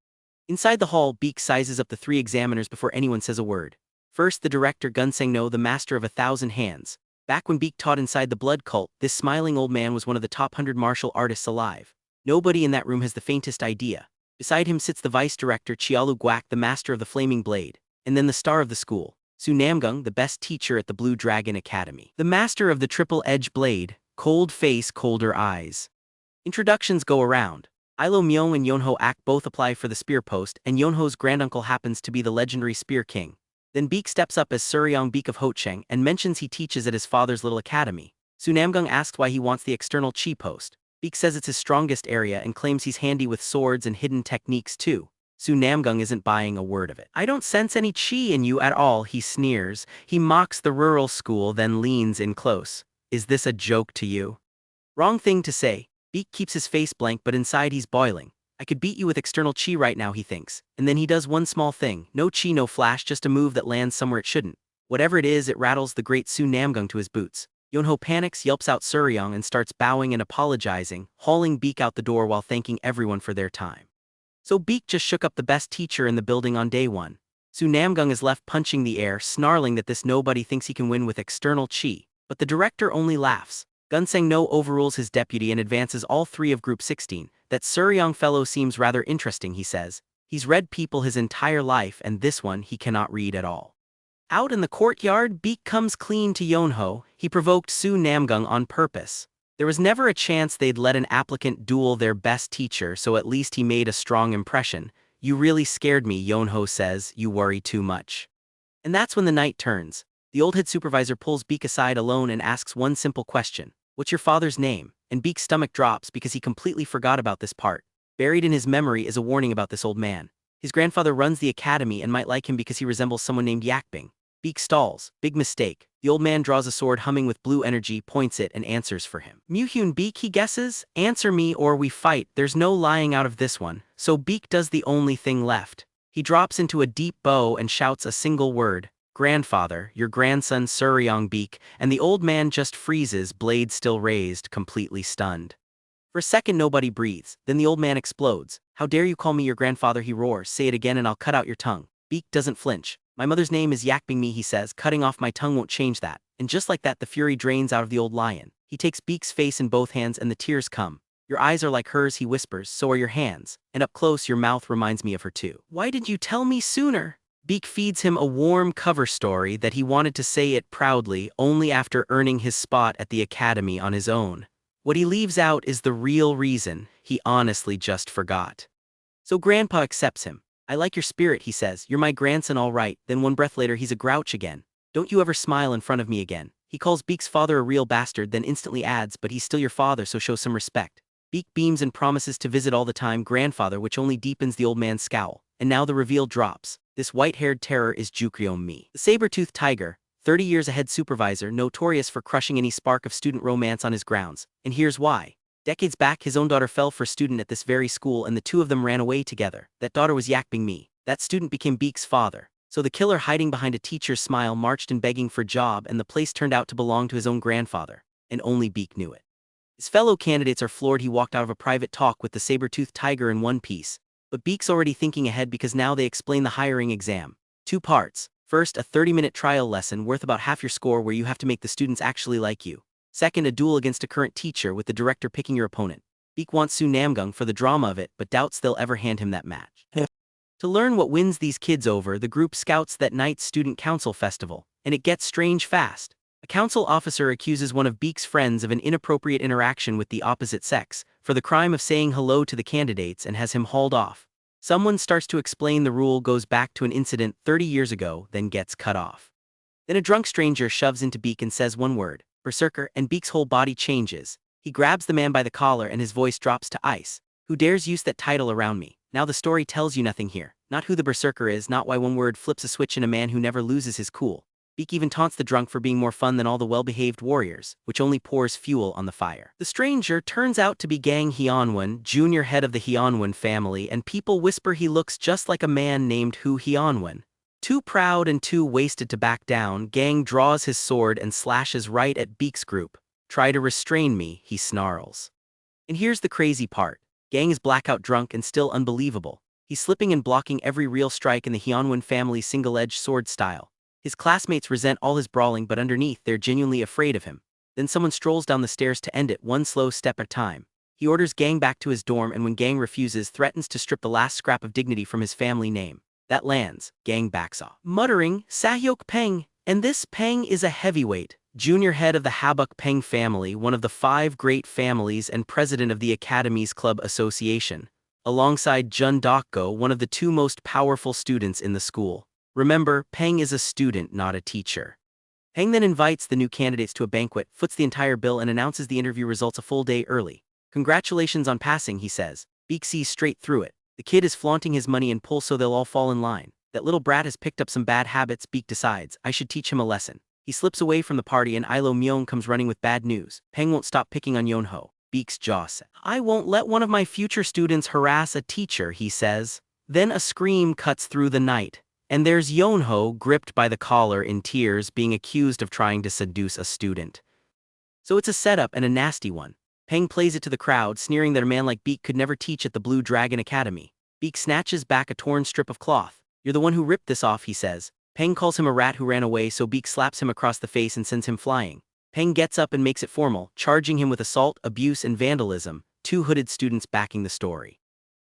Inside the hall, Baek sizes up the three examiners before anyone says a word. First, the director Gunseng-no, the master of 1,000 hands. Back when Baek taught inside the blood cult, this smiling old man was one of the top 100 martial artists alive. Nobody in that room has the faintest idea. Beside him sits the vice director Chialu Guak, the master of the flaming blade, and then the star of the school, Su Namgung, the best teacher at the Blue Dragon Academy. The master of the triple-edge blade, cold face, colder eyes. Introductions go around. Ilo Myong and Yonho Ak both apply for the spear post, and Yonho's granduncle happens to be the legendary Spear King. Then Baek steps up as Suryong Baek of Hocheng and mentions he teaches at his father's little academy. Su Namgung asks why he wants the external chi post. Baek says it's his strongest area and claims he's handy with swords and hidden techniques too. Su Namgung isn't buying a word of it. I don't sense any chi in you at all, he sneers. He mocks the rural school, then leans in close. Is this a joke to you? Wrong thing to say. Baek keeps his face blank, but inside he's boiling. I could beat you with external chi right now, he thinks. And then he does one small thing. No chi, no flash, just a move that lands somewhere it shouldn't. Whatever it is, it rattles the great Su Namgung to his boots. Yonho panics, yelps out Suryong, and starts bowing and apologizing, hauling Baek out the door while thanking everyone for their time. So Baek just shook up the best teacher in the building on day one. Su Namgung is left punching the air, snarling that this nobody thinks he can win with external chi. But the director only laughs. Gunseng-no overrules his deputy and advances all three of Group 16. That Suryong fellow seems rather interesting, he says. He's read people his entire life, and this one he cannot read at all. Out in the courtyard, Baek comes clean to Yonho. He provoked Su Namgung on purpose. There was never a chance they'd let an applicant duel their best teacher, so at least he made a strong impression. You really scared me, Yonho says. You worry too much. And that's when the night turns. The old head supervisor pulls Baek aside alone and asks one simple question. What's your father's name? And Baek's stomach drops because he completely forgot about this part. Buried in his memory is a warning about this old man. His grandfather runs the academy and might like him because he resembles someone named Yakbing. Baek stalls. Big mistake. The old man draws a sword humming with blue energy, points it, and answers for him. Muhyun Baek, he guesses? Answer me or we fight. There's no lying out of this one. So Baek does the only thing left. He drops into a deep bow and shouts a single word. Grandfather, your grandson Suryong Baek, and the old man just freezes, blade still raised, completely stunned. For a second nobody breathes, then the old man explodes. How dare you call me your grandfather, he roars. Say it again and I'll cut out your tongue. Baek doesn't flinch. My mother's name is Yakbing me, he says. Cutting off my tongue won't change that. And just like that the fury drains out of the old lion. He takes Baek's face in both hands and the tears come. Your eyes are like hers, he whispers, so are your hands. And up close your mouth reminds me of her too. Why did you tell me sooner? Baek feeds him a warm cover story that he wanted to say it proudly only after earning his spot at the academy on his own. What he leaves out is the real reason. He honestly just forgot. So Grandpa accepts him. I like your spirit, he says. You're my grandson all right. Then one breath later he's a grouch again. Don't you ever smile in front of me again. He calls Baek's father a real bastard, then instantly adds, but he's still your father, so show some respect. Baek beams and promises to visit all the time, grandfather, which only deepens the old man's scowl. And now the reveal drops. This white-haired terror is Jukryo Mi. The saber-toothed tiger, 30 years ahead supervisor, notorious for crushing any spark of student romance on his grounds. And here's why. Decades back, his own daughter fell for a student at this very school and the two of them ran away together. That daughter was Yakbing Mi. That student became Baek's father. So the killer hiding behind a teacher's smile marched in begging for job and the place turned out to belong to his own grandfather. And only Baek knew it. His fellow candidates are floored. He walked out of a private talk with the saber-toothed tiger in one piece. But Baek's already thinking ahead because now they explain the hiring exam. 2 parts. First, a 30-minute trial lesson worth about half your score where you have to make the students actually like you. Second, a duel against a current teacher with the director picking your opponent. Baek wants Su Namgung for the drama of it, but doubts they'll ever hand him that match. To learn what wins these kids over, the group scouts that night's student council festival, and it gets strange fast. A council officer accuses one of Baek's friends of an inappropriate interaction with the opposite sex for the crime of saying hello to the candidates and has him hauled off. Someone starts to explain the rule goes back to an incident 30 years ago, then gets cut off. Then a drunk stranger shoves into Baek and says one word, berserker, and Baek's whole body changes. He grabs the man by the collar and his voice drops to ice. Who dares use that title around me? Now the story tells you nothing here. Not who the berserker is, not why one word flips a switch in a man who never loses his cool. Baek even taunts the drunk for being more fun than all the well-behaved warriors, which only pours fuel on the fire. The stranger turns out to be Gang Hyunwon, junior head of the Hyunwon family, and people whisper he looks just like a man named Hu Hyunwon. Too proud and too wasted to back down, Gang draws his sword and slashes right at Baek's group. "Try to restrain me," he snarls. And here's the crazy part. Gang is blackout drunk and still unbelievable. He's slipping and blocking every real strike in the Hyunwon family's single-edged sword style. His classmates resent all his brawling, but underneath they're genuinely afraid of him. Then someone strolls down the stairs to end it, one slow step at a time. He orders Gang back to his dorm, and when Gang refuses, threatens to strip the last scrap of dignity from his family name. That lands. Gang backs off, muttering, "Sahyok Peng." And this Peng is a heavyweight, junior head of the Habuk Peng family, one of the 5 great families and president of the Academy's Club Association, alongside Jun Dokgo, one of the 2 most powerful students in the school. Remember, Peng is a student, not a teacher. Peng then invites the new candidates to a banquet, foots the entire bill, and announces the interview results a full day early. "Congratulations on passing," he says. Baek sees straight through it. The kid is flaunting his money and pull so they'll all fall in line. That little brat has picked up some bad habits. Baek decides, "I should teach him a lesson." He slips away from the party and Ilo Myung comes running with bad news. Peng won't stop picking on Yonho. Baek's jaw set. "I won't let one of my future students harass a teacher," he says. Then a scream cuts through the night. And there's Yonho, gripped by the collar in tears, being accused of trying to seduce a student. So it's a setup, and a nasty one. Peng plays it to the crowd, sneering that a man like Baek could never teach at the Blue Dragon Academy. Baek snatches back a torn strip of cloth. "You're the one who ripped this off," he says. Peng calls him a rat who ran away, so Baek slaps him across the face and sends him flying. Peng gets up and makes it formal, charging him with assault, abuse, and vandalism, 2 hooded students backing the story.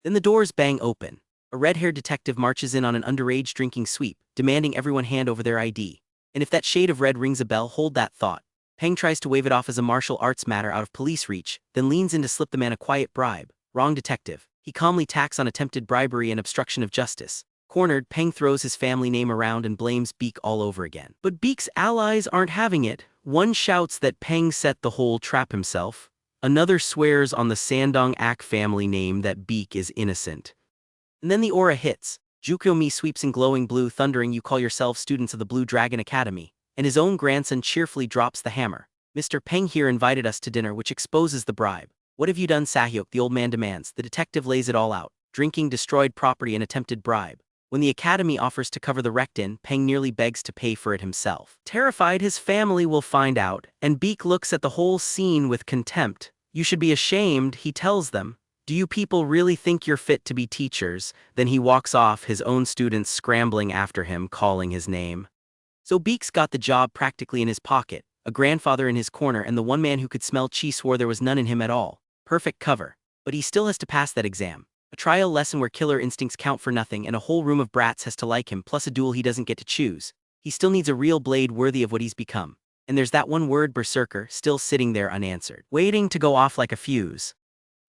Then the doors bang open. A red-haired detective marches in on an underage drinking sweep, demanding everyone hand over their ID. And if that shade of red rings a bell, hold that thought. Peng tries to wave it off as a martial arts matter out of police reach, then leans in to slip the man a quiet bribe. Wrong detective. He calmly tacks on attempted bribery and obstruction of justice. Cornered, Peng throws his family name around and blames Baek all over again. But Baek's allies aren't having it. One shouts that Peng set the whole trap himself. Another swears on the Sandong-ak family name that Baek is innocent. And then the aura hits. Jukyo-mi sweeps in glowing blue, thundering, "You call yourselves students of the Blue Dragon Academy." And his own grandson cheerfully drops the hammer. "Mr. Peng here invited us to dinner," which exposes the bribe. "What have you done, Sahyok?" the old man demands. The detective lays it all out. Drinking, destroyed property, and attempted bribe. When the academy offers to cover the rectin, Peng nearly begs to pay for it himself. Terrified his family will find out, and Baek looks at the whole scene with contempt. "You should be ashamed," he tells them. "Do you people really think you're fit to be teachers?" Then he walks off, his own students scrambling after him, calling his name. So Baek's got the job practically in his pocket, a grandfather in his corner, and the one man who could smell chi swore there was none in him at all. Perfect cover. But he still has to pass that exam. A trial lesson where killer instincts count for nothing, and a whole room of brats has to like him, plus a duel he doesn't get to choose. He still needs a real blade worthy of what he's become. And there's that one word, berserker, still sitting there unanswered, waiting to go off like a fuse.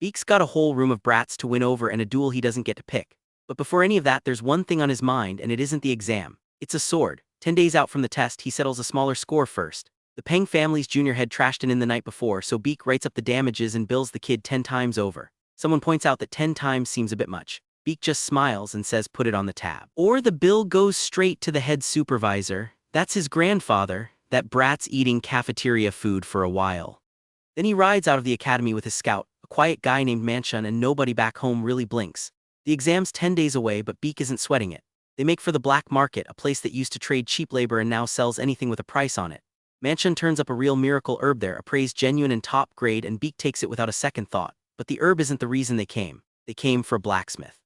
Baek's got a whole room of brats to win over and a duel he doesn't get to pick. But before any of that, there's one thing on his mind, and it isn't the exam. It's a sword. 10 days out from the test, he settles a smaller score first. The Peng family's junior head trashed him in the night before, so Baek writes up the damages and bills the kid 10 times over. Someone points out that 10 times seems a bit much. Baek just smiles and says put it on the tab. Or the bill goes straight to the head supervisor. That's his grandfather. That brat's eating cafeteria food for a while. Then he rides out of the academy with his scout, a quiet guy named Manchun, and nobody back home really blinks. The exam's 10 days away, but Baek isn't sweating it. They make for the black market, a place that used to trade cheap labor and now sells anything with a price on it. Manchun turns up a real miracle herb there, appraised genuine and top grade, and Baek takes it without a second thought. But the herb isn't the reason they came. They came for a blacksmith.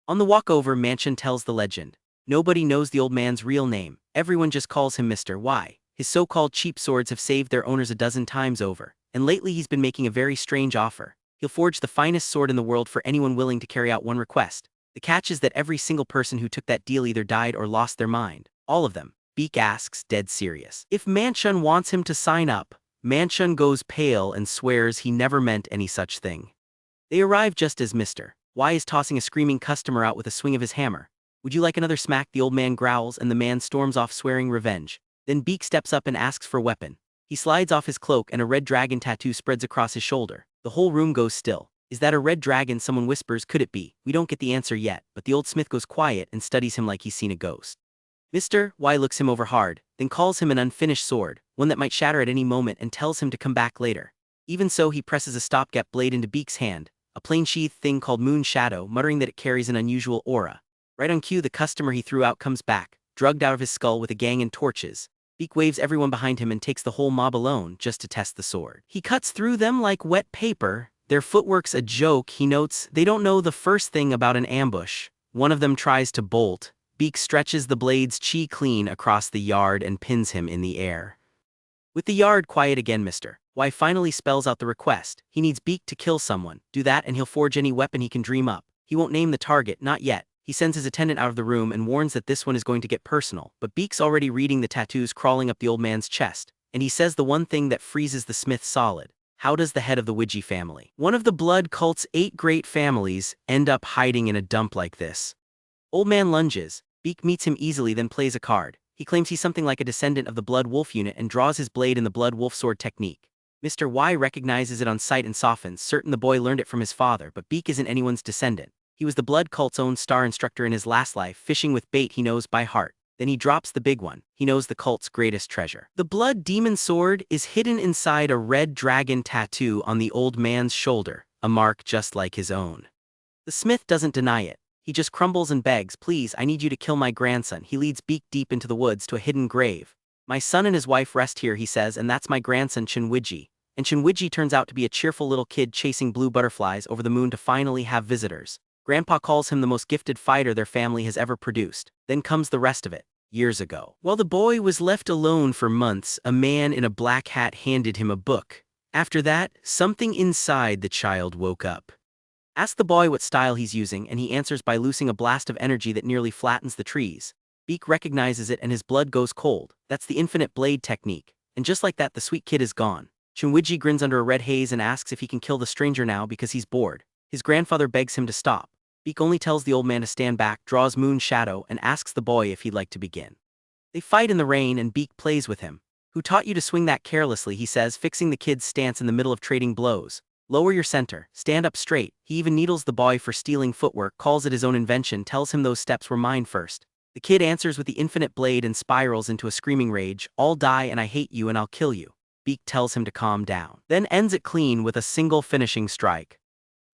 On the walk over, Manchun tells the legend. Nobody knows the old man's real name. Everyone just calls him Mr. Y. His so-called cheap swords have saved their owners a dozen times over. And lately he's been making a very strange offer. He'll forge the finest sword in the world for anyone willing to carry out one request. The catch is that every single person who took that deal either died or lost their mind. All of them. Baek asks, dead serious, if Manchun wants him to sign up. Manchun goes pale and swears he never meant any such thing. They arrive just as Mr. Y is tossing a screaming customer out with a swing of his hammer. Would you like another smack? The old man growls, and the man storms off swearing revenge. Then Baek steps up and asks for a weapon. He slides off his cloak and a red dragon tattoo spreads across his shoulder. The whole room goes still. Is that a red dragon? Someone whispers, could it be? We don't get the answer yet, but the old smith goes quiet and studies him like he's seen a ghost. Mr. Y looks him over hard, then calls him an unfinished sword, one that might shatter at any moment, and tells him to come back later. Even so, he presses a stopgap blade into Baek's hand, a plain sheathed thing called Moon Shadow, muttering that it carries an unusual aura. Right on cue, the customer he threw out comes back, drugged out of his skull with a gang and torches. Baek waves everyone behind him and takes the whole mob alone just to test the sword. He cuts through them like wet paper. Their footwork's a joke, he notes. They don't know the first thing about an ambush. One of them tries to bolt. Baek stretches the blade's chi clean across the yard and pins him in the air. With the yard quiet again, Mr. Y finally spells out the request. He needs Baek to kill someone. Do that and he'll forge any weapon he can dream up. He won't name the target, not yet. He sends his attendant out of the room and warns that this one is going to get personal, but Baek's already reading the tattoos crawling up the old man's chest, and he says the one thing that freezes the smith solid. How does the head of the Widji family, one of the blood cult's 8 great families, end up hiding in a dump like this? Old man lunges. Baek meets him easily, then plays a card. He claims he's something like a descendant of the Blood Wolf unit and draws his blade in the Blood Wolf sword technique. Mr. Y recognizes it on sight and softens, certain the boy learned it from his father, but Baek isn't anyone's descendant. He was the blood cult's own star instructor in his last life, fishing with bait he knows by heart. Then he drops the big one. He knows the cult's greatest treasure. The blood demon sword is hidden inside a red dragon tattoo on the old man's shoulder, a mark just like his own. The smith doesn't deny it. He just crumbles and begs, please, I need you to kill my grandson. He leads Baek deep into the woods to a hidden grave. My son and his wife rest here, he says, and that's my grandson Chinwiji. And Chinwiji turns out to be a cheerful little kid chasing blue butterflies over the moon to finally have visitors. Grandpa calls him the most gifted fighter their family has ever produced. Then comes the rest of it. Years ago, while the boy was left alone for months, a man in a black hat handed him a book. After that, something inside the child woke up. Ask the boy what style he's using, and he answers by loosing a blast of energy that nearly flattens the trees. Baek recognizes it and his blood goes cold. That's the infinite blade technique. And just like that, the sweet kid is gone. Chinwiji grins under a red haze and asks if he can kill the stranger now because he's bored. His grandfather begs him to stop. Baek only tells the old man to stand back, draws Moon Shadow, and asks the boy if he'd like to begin. They fight in the rain and Baek plays with him. Who taught you to swing that carelessly, he says, fixing the kid's stance in the middle of trading blows. Lower your center, stand up straight. He even needles the boy for stealing footwork, calls it his own invention, tells him those steps were mine first. The kid answers with the infinite blade and spirals into a screaming rage. I'll die and I hate you and I'll kill you. Baek tells him to calm down, then ends it clean with a single finishing strike.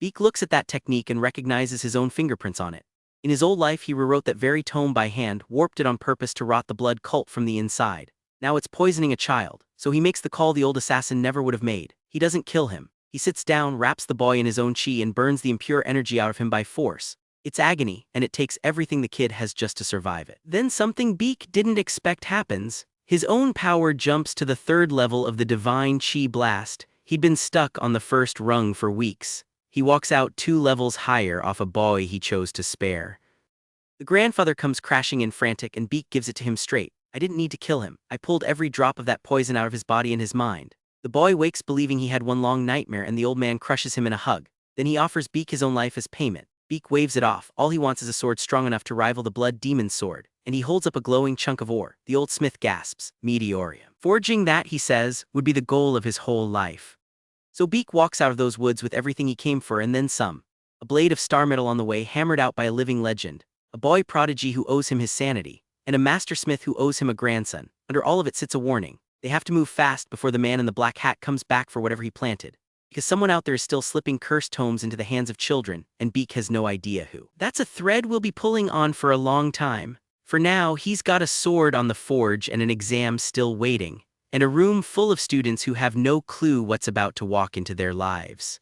Baek looks at that technique and recognizes his own fingerprints on it. In his old life he rewrote that very tome by hand, warped it on purpose to rot the blood cult from the inside. Now it's poisoning a child, so he makes the call the old assassin never would have made. He doesn't kill him. He sits down, wraps the boy in his own chi and burns the impure energy out of him by force. It's agony, and it takes everything the kid has just to survive it. Then something Baek didn't expect happens. His own power jumps to the 3rd level of the divine chi blast. He'd been stuck on the first rung for weeks. He walks out 2 levels higher off a boy he chose to spare. The grandfather comes crashing in frantic and Baek gives it to him straight. I didn't need to kill him. I pulled every drop of that poison out of his body and his mind. The boy wakes believing he had one long nightmare and the old man crushes him in a hug. Then he offers Baek his own life as payment. Baek waves it off. All he wants is a sword strong enough to rival the blood demon's sword. And he holds up a glowing chunk of ore. The old smith gasps. Meteorium. Forging that, he says, would be the goal of his whole life. So Baek walks out of those woods with everything he came for and then some. A blade of star metal on the way, hammered out by a living legend. A boy prodigy who owes him his sanity. And a master smith who owes him a grandson. Under all of it sits a warning. They have to move fast before the man in the black hat comes back for whatever he planted. Because someone out there is still slipping cursed tomes into the hands of children, and Baek has no idea who. That's a thread we'll be pulling on for a long time. For now, he's got a sword on the forge and an exam still waiting, and a room full of students who have no clue what's about to walk into their lives.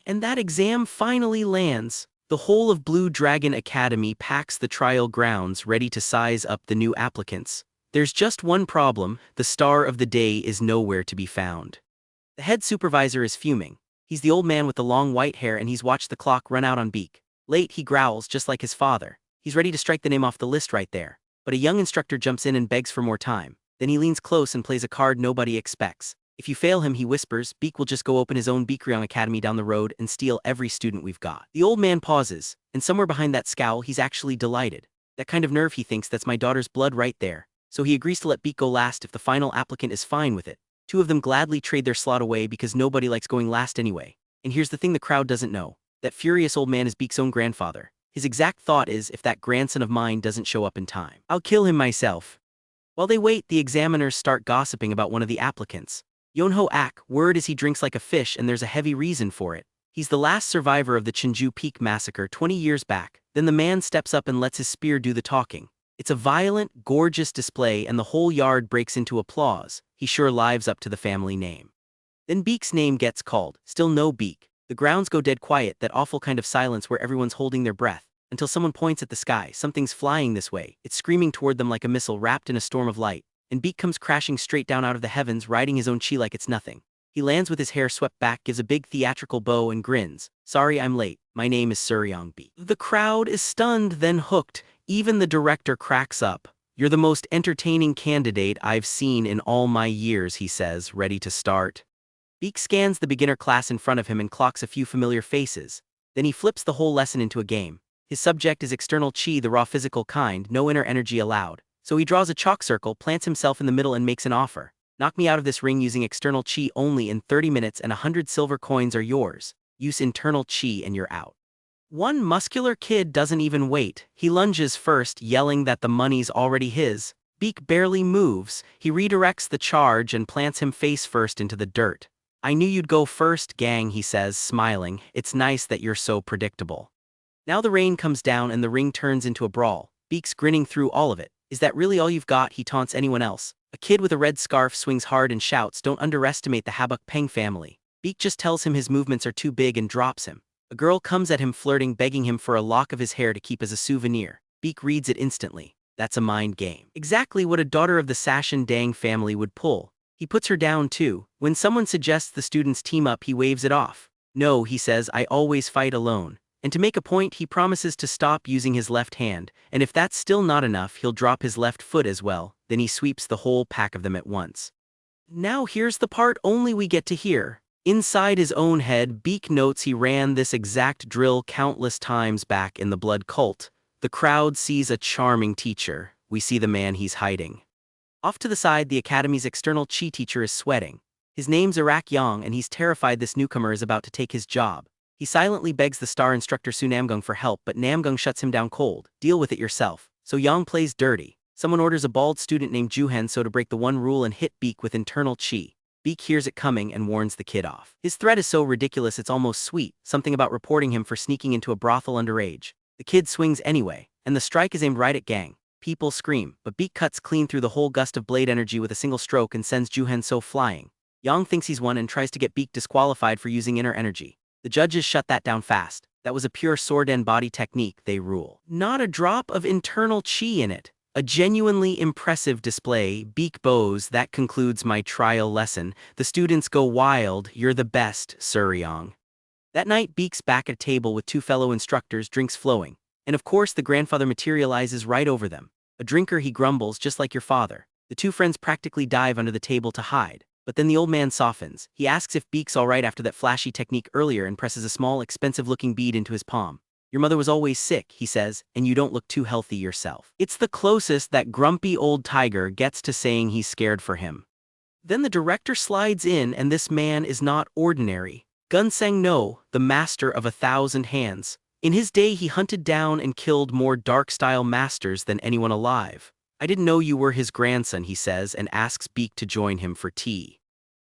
And that exam finally lands. The whole of Blue Dragon Academy packs the trial grounds ready to size up the new applicants. There's just one problem: the star of the day is nowhere to be found. The head supervisor is fuming. He's the old man with the long white hair and he's watched the clock run out on Baek. Late, he growls just like his father. He's ready to strike the name off the list right there. But a young instructor jumps in and begs for more time. Then he leans close and plays a card nobody expects. If you fail him, he whispers, Baek will just go open his own Baekryong Academy down the road and steal every student we've got. The old man pauses, and somewhere behind that scowl he's actually delighted. That kind of nerve, he thinks, that's my daughter's blood right there. So he agrees to let Baek go last if the final applicant is fine with it. 2 of them gladly trade their slot away because nobody likes going last anyway. And here's the thing the crowd doesn't know. That furious old man is Baek's own grandfather. His exact thought is, if that grandson of mine doesn't show up in time, I'll kill him myself. While they wait, the examiners start gossiping about one of the applicants. Yonho Ak, word is he drinks like a fish and there's a heavy reason for it. He's the last survivor of the Chinju Peak massacre 20 years back. Then the man steps up and lets his spear do the talking. It's a violent, gorgeous display and the whole yard breaks into applause. He sure lives up to the family name. Then Baek's name gets called. Still no Baek. The grounds go dead quiet, that awful kind of silence where everyone's holding their breath, until someone points at the sky. Something's flying this way. It's screaming toward them like a missile wrapped in a storm of light. And Baek comes crashing straight down out of the heavens, riding his own chi like it's nothing. He lands with his hair swept back, gives a big theatrical bow and grins. Sorry I'm late. My name is Suryong Baek. The crowd is stunned, then hooked. Even the director cracks up. You're the most entertaining candidate I've seen in all my years, he says, ready to start. Baek scans the beginner class in front of him and clocks a few familiar faces. Then he flips the whole lesson into a game. His subject is external chi, the raw physical kind, no inner energy allowed. So he draws a chalk circle, plants himself in the middle and makes an offer. Knock me out of this ring using external chi only in 30 minutes and 100 silver coins are yours. Use internal chi and you're out. One muscular kid doesn't even wait. He lunges first, yelling that the money's already his. Baek barely moves. He redirects the charge and plants him face first into the dirt. I knew you'd go first, gang, he says, smiling. It's nice that you're so predictable. Now the rain comes down and the ring turns into a brawl. Baek's grinning through all of it. Is that really all you've got? He taunts anyone else. A kid with a red scarf swings hard and shouts, don't underestimate the Habuk Peng family. Baek just tells him his movements are too big and drops him. A girl comes at him flirting, begging him for a lock of his hair to keep as a souvenir. Baek reads it instantly. That's a mind game. Exactly what a daughter of the Sashin Dang family would pull. He puts her down too. When someone suggests the students team up, he waves it off. No, he says, I always fight alone. And to make a point, he promises to stop using his left hand, and if that's still not enough, he'll drop his left foot as well. Then he sweeps the whole pack of them at once. Now here's the part only we get to hear. Inside his own head, Baek notes he ran this exact drill countless times back in the blood cult. The crowd sees a charming teacher. We see the man he's hiding. Off to the side, the academy's external chi teacher is sweating. His name's Irak Yang and he's terrified this newcomer is about to take his job. He silently begs the star instructor Su Namgung for help, but Namgung shuts him down cold. Deal with it yourself. So Yang plays dirty. Someone orders a bald student named Juhan So to break the one rule and hit Baek with internal chi. Baek hears it coming and warns the kid off. His threat is so ridiculous it's almost sweet, something about reporting him for sneaking into a brothel underage. The kid swings anyway, and the strike is aimed right at Gang. People scream, but Baek cuts clean through the whole gust of blade energy with a single stroke and sends Juhan So flying. Yang thinks he's won and tries to get Baek disqualified for using inner energy. The judges shut that down fast. That was a pure sword and body technique, they rule. Not a drop of internal chi in it. A genuinely impressive display. Baek bows. That concludes my trial lesson. The students go wild. You're the best, Suryong. That night, Baek's back at a table with two fellow instructors, drinks flowing. And of course the grandfather materializes right over them. A drinker, he grumbles, just like your father. The two friends practically dive under the table to hide. But then the old man softens. He asks if Baek's alright after that flashy technique earlier and presses a small, expensive-looking bead into his palm. Your mother was always sick, he says, and you don't look too healthy yourself. It's the closest that grumpy old tiger gets to saying he's scared for him. Then the director slides in, and this man is not ordinary. Gunsang No, the master of 1,000 hands. In his day he hunted down and killed more dark-style masters than anyone alive. I didn't know you were his grandson, he says, and asks Baek to join him for tea.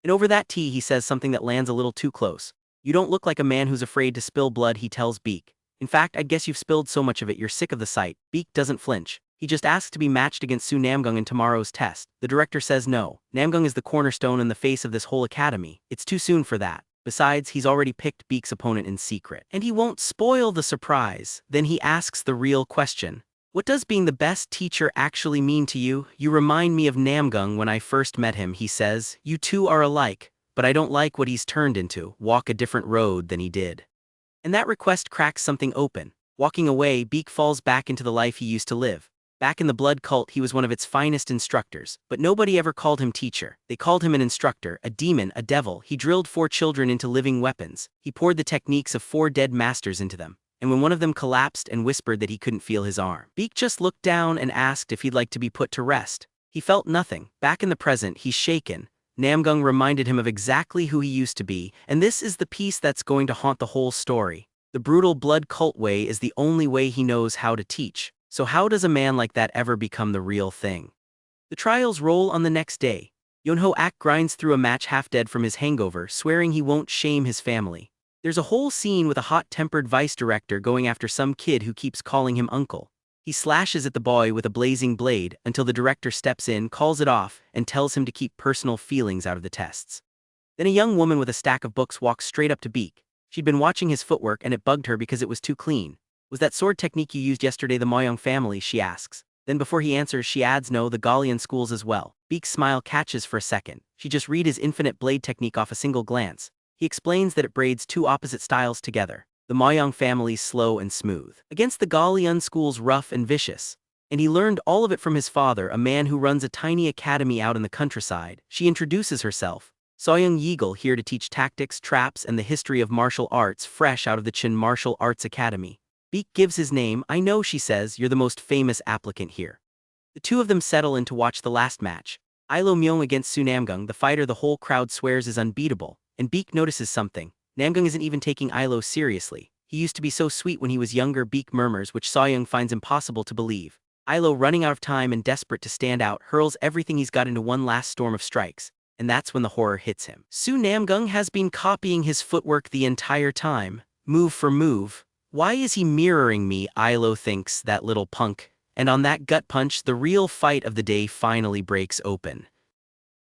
And over that tea he says something that lands a little too close. You don't look like a man who's afraid to spill blood, he tells Baek. In fact, I guess you've spilled so much of it you're sick of the sight. Baek doesn't flinch. He just asks to be matched against Su Namgung in tomorrow's test. The director says no. Namgung is the cornerstone and the face of this whole academy. It's too soon for that. Besides, he's already picked Baek's opponent in secret. And he won't spoil the surprise. Then he asks the real question. What does being the best teacher actually mean to you? You remind me of Namgung when I first met him, he says. You two are alike, but I don't like what he's turned into. Walk a different road than he did. And that request cracks something open. Walking away, Baek falls back into the life he used to live. Back in the blood cult, he was one of its finest instructors, but nobody ever called him teacher. They called him an instructor, a demon, a devil. He drilled 4 children into living weapons. He poured the techniques of 4 dead masters into them. And when one of them collapsed and whispered that he couldn't feel his arm, Baek just looked down and asked if he'd like to be put to rest. He felt nothing. Back in the present, he's shaken. Namgung reminded him of exactly who he used to be, and this is the piece that's going to haunt the whole story. The brutal blood cult way is the only way he knows how to teach, so how does a man like that ever become the real thing? The trials roll on the next day. Yonho Ak grinds through a match half-dead from his hangover, swearing he won't shame his family. There's a whole scene with a hot-tempered vice director going after some kid who keeps calling him uncle. He slashes at the boy with a blazing blade until the director steps in, calls it off, and tells him to keep personal feelings out of the tests. Then a young woman with a stack of books walks straight up to Baek. She'd been watching his footwork and it bugged her because it was too clean. "Was that sword technique you used yesterday the Moyong family?" she asks. Then before he answers she adds, "No, the Galian schools as well." Baek's smile catches for a second. She just read his infinite blade technique off a single glance. He explains that it braids two opposite styles together. The Moyong family's slow and smooth, against the Galian school's rough and vicious. And he learned all of it from his father, a man who runs a tiny academy out in the countryside. She introduces herself. Soyoung Yeagle, here to teach tactics, traps, and the history of martial arts, fresh out of the Chin Martial Arts Academy. Baek gives his name. "I know," she says, "you're the most famous applicant here." The two of them settle in to watch the last match. Ilo Myung against Su Namgung, the fighter the whole crowd swears is unbeatable, and Baek notices something. Namgung isn't even taking Ilo seriously. "He used to be so sweet when he was younger," Baek murmurs, which Soyoung finds impossible to believe. Ilo, running out of time and desperate to stand out, hurls everything he's got into one last storm of strikes, and that's when the horror hits him. Su Namgung has been copying his footwork the entire time, move for move. "Why is he mirroring me?" Ilo thinks, "that little punk." And on that gut punch, the real fight of the day finally breaks open.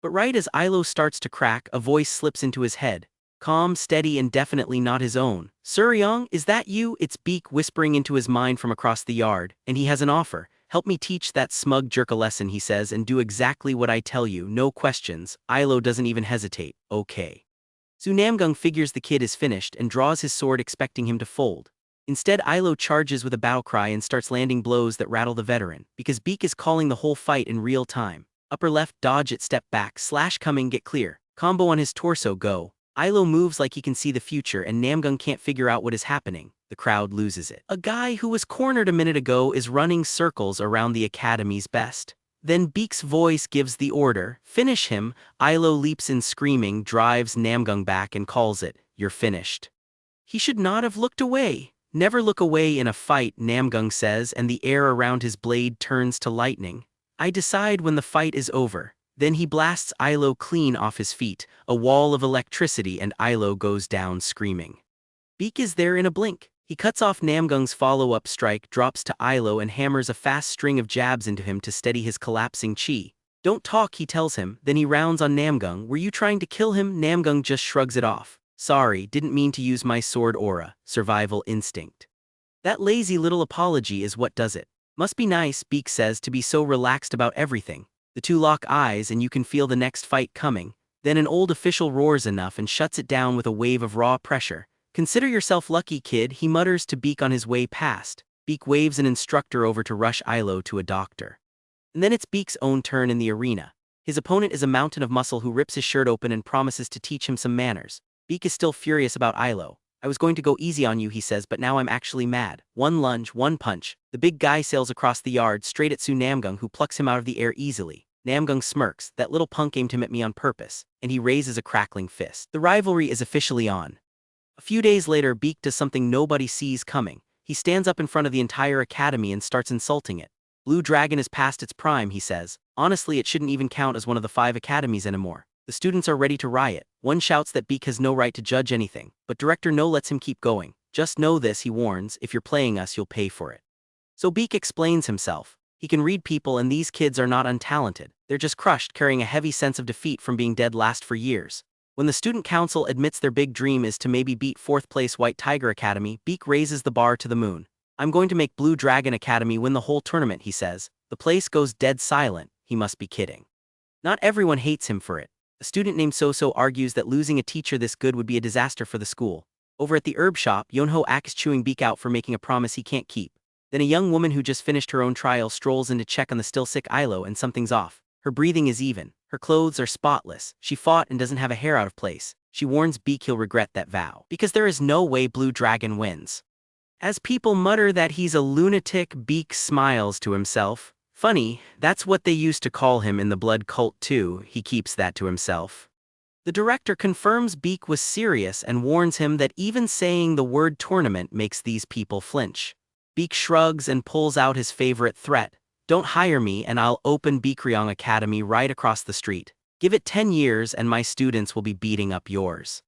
But right as Ilo starts to crack, a voice slips into his head. Calm, steady, and definitely not his own. "Suryong, is that you?" It's Baek whispering into his mind from across the yard, and he has an offer. "Help me teach that smug jerk a lesson," he says, "and do exactly what I tell you, no questions." Ilo doesn't even hesitate. "Okay." Su Namgung figures the kid is finished and draws his sword expecting him to fold. Instead, Ilo charges with a battle cry and starts landing blows that rattle the veteran, because Baek is calling the whole fight in real time. Upper left, dodge it, step back, slash coming, get clear. Combo on his torso, go. Ilo moves like he can see the future and Namgung can't figure out what is happening. The crowd loses it. A guy who was cornered a minute ago is running circles around the academy's best. Then Baek's voice gives the order, "Finish him." Ilo leaps in screaming, drives Namgung back and calls it, "You're finished." He should not have looked away. "Never look away in a fight," Namgung says, and the air around his blade turns to lightning. "I decide when the fight is over." Then he blasts Ilo clean off his feet, a wall of electricity, and Ilo goes down screaming. Baek is there in a blink. He cuts off Namgung's follow-up strike, drops to Ilo, and hammers a fast string of jabs into him to steady his collapsing chi. "Don't talk," he tells him, then he rounds on Namgung. "Were you trying to kill him?" Namgung just shrugs it off. "Sorry, didn't mean to use my sword aura, survival instinct." That lazy little apology is what does it. "Must be nice," Baek says, "to be so relaxed about everything." The two lock eyes and you can feel the next fight coming. Then an old official roars enough and shuts it down with a wave of raw pressure. "Consider yourself lucky, kid," he mutters to Baek on his way past. Baek waves an instructor over to rush Ilo to a doctor. And then it's Baek's own turn in the arena. His opponent is a mountain of muscle who rips his shirt open and promises to teach him some manners. Baek is still furious about Ilo. "I was going to go easy on you," he says, "but now I'm actually mad." One lunge, one punch. The big guy sails across the yard straight at Su Namgung, who plucks him out of the air easily. Namgung smirks. "That little punk aimed him at me on purpose," and he raises a crackling fist. The rivalry is officially on. A few days later, Baek does something nobody sees coming. He stands up in front of the entire academy and starts insulting it. "Blue Dragon is past its prime," he says. "Honestly, it shouldn't even count as one of the 5 academies anymore." The students are ready to riot. One shouts that Baek has no right to judge anything, but Director No lets him keep going. "Just know this," he warns, "if you're playing us, you'll pay for it." So Baek explains himself. He can read people, and these kids are not untalented. They're just crushed, carrying a heavy sense of defeat from being dead last for years. When the student council admits their big dream is to maybe beat 4th place White Tiger Academy, Baek raises the bar to the moon. "I'm going to make Blue Dragon Academy win the whole tournament," he says. The place goes dead silent. He must be kidding. Not everyone hates him for it. A student named So-So argues that losing a teacher this good would be a disaster for the school. Over at the herb shop, Yonho Ak is chewing Baek out for making a promise he can't keep. Then a young woman who just finished her own trial strolls in to check on the still sick Ilo, and something's off. Her breathing is even. Her clothes are spotless. She fought and doesn't have a hair out of place. She warns Baek he'll regret that vow, because there is no way Blue Dragon wins. As people mutter that he's a lunatic, Baek smiles to himself. Funny, that's what they used to call him in the blood cult too. He keeps that to himself. The director confirms Baek was serious and warns him that even saying the word tournament makes these people flinch. Baek shrugs and pulls out his favorite threat. Don't hire me and I'll open Baekryong Academy right across the street. Give it 10 years and my students will be beating up yours.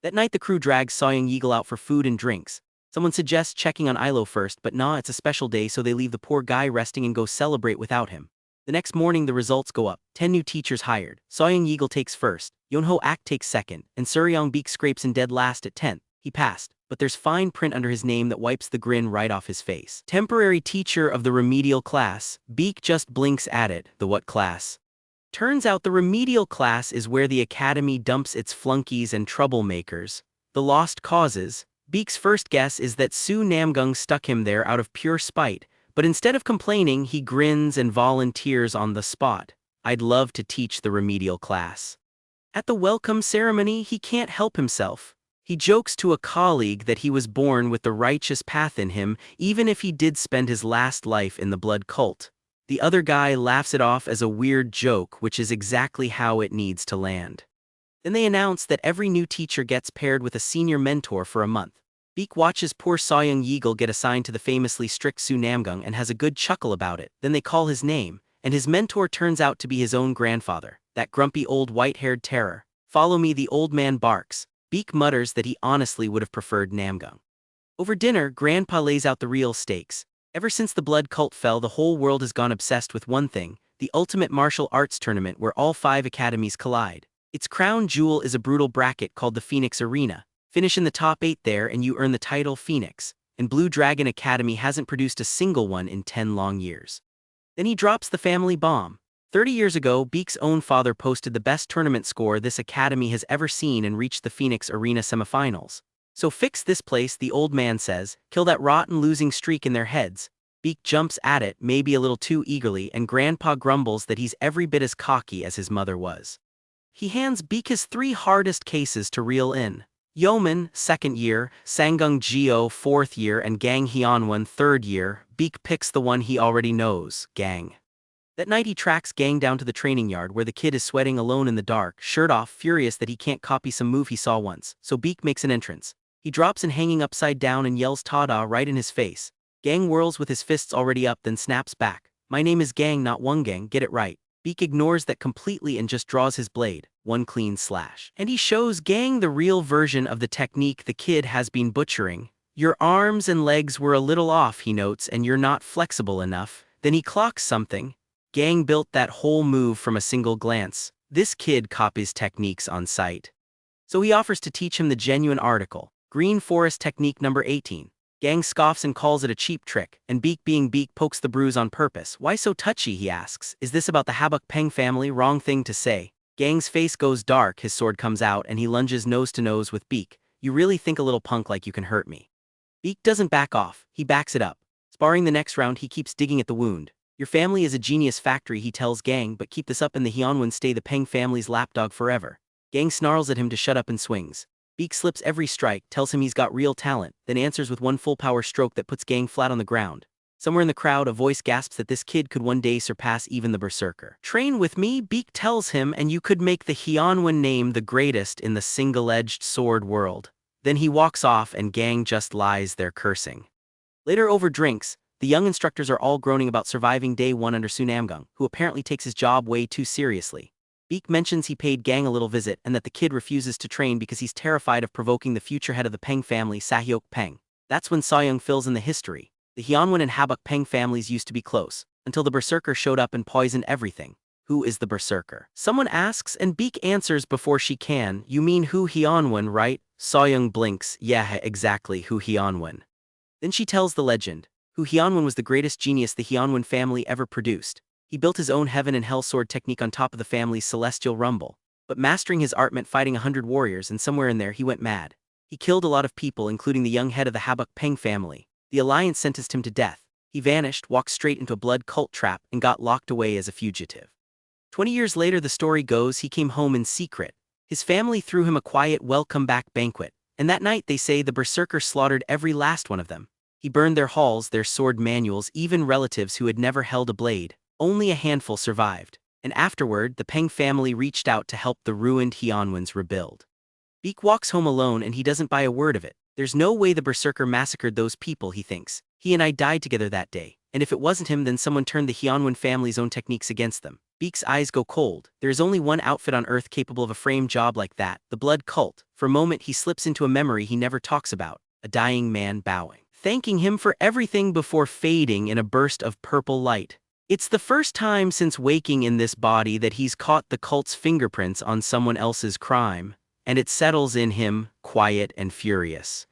That night the crew drags Soyoung Yeagle out for food and drinks. Someone suggests checking on Ilo first, but nah, it's a special day, so they leave the poor guy resting and go celebrate without him. The next morning the results go up. 10 new teachers hired. Soyoung Yeagle takes first, Yonho Ak takes second, and Suryong Baek scrapes in dead last at 10th. He passed, but there's fine print under his name that wipes the grin right off his face. Temporary teacher of the remedial class. Baek just blinks at it. The what class? Turns out the remedial class is where the academy dumps its flunkies and troublemakers. The lost causes. Baek's first guess is that Su Namgung stuck him there out of pure spite, but instead of complaining, he grins and volunteers on the spot. I'd love to teach the remedial class. At the welcome ceremony, he can't help himself. He jokes to a colleague that he was born with the righteous path in him, even if he did spend his last life in the blood cult. The other guy laughs it off as a weird joke, which is exactly how it needs to land. Then they announce that every new teacher gets paired with a senior mentor for a month. Baek watches poor Soyoung Yeagle get assigned to the famously strict Su Namgung and has a good chuckle about it. Then they call his name, and his mentor turns out to be his own grandfather, that grumpy old white-haired terror. Follow me, the old man barks. Baek mutters that he honestly would have preferred Namgung. Over dinner, Grandpa lays out the real stakes. Ever since the blood cult fell, the whole world has gone obsessed with one thing, the ultimate martial arts tournament where all 5 academies collide. Its crown jewel is a brutal bracket called the Phoenix Arena. Finish in the top 8 there and you earn the title Phoenix, and Blue Dragon Academy hasn't produced a single one in 10 long years. Then he drops the family bomb. 30 years ago, Baek's own father posted the best tournament score this academy has ever seen and reached the Phoenix Arena semifinals. So fix this place, the old man says, kill that rotten losing streak in their heads. Baek jumps at it, maybe a little too eagerly, and Grandpa grumbles that he's every bit as cocky as his mother was. He hands Baek his 3 hardest cases to reel in. Yeoman, 2nd year, Sangung Jio, 4th year, and Gang Hyunwon, 3rd year. Baek picks the one he already knows, Gang. That night he tracks Gang down to the training yard where the kid is sweating alone in the dark, shirt off, furious that he can't copy some move he saw once, so Baek makes an entrance. He drops in hanging upside down and yells "Tada" right in his face. Gang whirls with his fists already up, then snaps back. My name is Gang, not Gang, get it right. Baek ignores that completely and just draws his blade, one clean slash. And he shows Gang the real version of the technique the kid has been butchering. Your arms and legs were a little off, he notes, and you're not flexible enough. Then he clocks something. Gang built that whole move from a single glance. This kid copies techniques on sight. So he offers to teach him the genuine article, Green Forest Technique number 18. Gang scoffs and calls it a cheap trick, and Baek being Baek pokes the bruise on purpose. Why so touchy, he asks. Is this about the Habuk Peng family? Wrong thing to say. Gang's face goes dark, his sword comes out, and he lunges nose to nose with Baek. You really think a little punk like you can hurt me? Baek doesn't back off, he backs it up. Sparring the next round, he keeps digging at the wound. Your family is a genius factory, he tells Gang, but keep this up and the Hyunwon stay the Peng family's lapdog forever. Gang snarls at him to shut up and swings. Baek slips every strike, tells him he's got real talent, then answers with one full power stroke that puts Gang flat on the ground. Somewhere in the crowd, a voice gasps that this kid could one day surpass even the berserker. Train with me, Baek tells him, and you could make the Hyunwon name the greatest in the single-edged sword world. Then he walks off and Gang just lies there cursing. Later over drinks, the young instructors are all groaning about surviving day 1 under Su Namgung, who apparently takes his job way too seriously. Baek mentions he paid Gang a little visit and that the kid refuses to train because he's terrified of provoking the future head of the Peng family, Sahyok Peng. That's when Soyoung fills in the history. The Hyunwon and Habuk Peng families used to be close, until the berserker showed up and poisoned everything. Who is the berserker? Someone asks, and Baek answers before she can. You mean Hu Hyunwon, right? Soyoung blinks. Yeah, exactly, Hu Hyunwon. Then she tells the legend. Hu Hyunwon was the greatest genius the Hyunwon family ever produced. He built his own heaven and hell sword technique on top of the family's celestial rumble. But mastering his art meant fighting 100 warriors, and somewhere in there he went mad. He killed a lot of people, including the young head of the Habuk Peng family. The alliance sentenced him to death. He vanished, walked straight into a blood cult trap, and got locked away as a fugitive. 20 years later, the story goes, he came home in secret. His family threw him a quiet welcome back banquet, and that night they say the berserker slaughtered every last one of them. He burned their halls, their sword manuals, even relatives who had never held a blade. Only a handful survived. and afterward the Peng family reached out to help the ruined Hyunwons rebuild. Baek walks home alone and he doesn't buy a word of it. There's no way the berserker massacred those people, he thinks. He and I died together that day, and if it wasn't him then someone turned the Hyunwon family's own techniques against them. Baek's eyes go cold. There is only one outfit on Earth capable of a frame job like that, the blood cult. For a moment he slips into a memory he never talks about, a dying man bowing, thanking him for everything before fading in a burst of purple light. It's the first time since waking in this body that he's caught the cult's fingerprints on someone else's crime, and it settles in him, quiet and furious.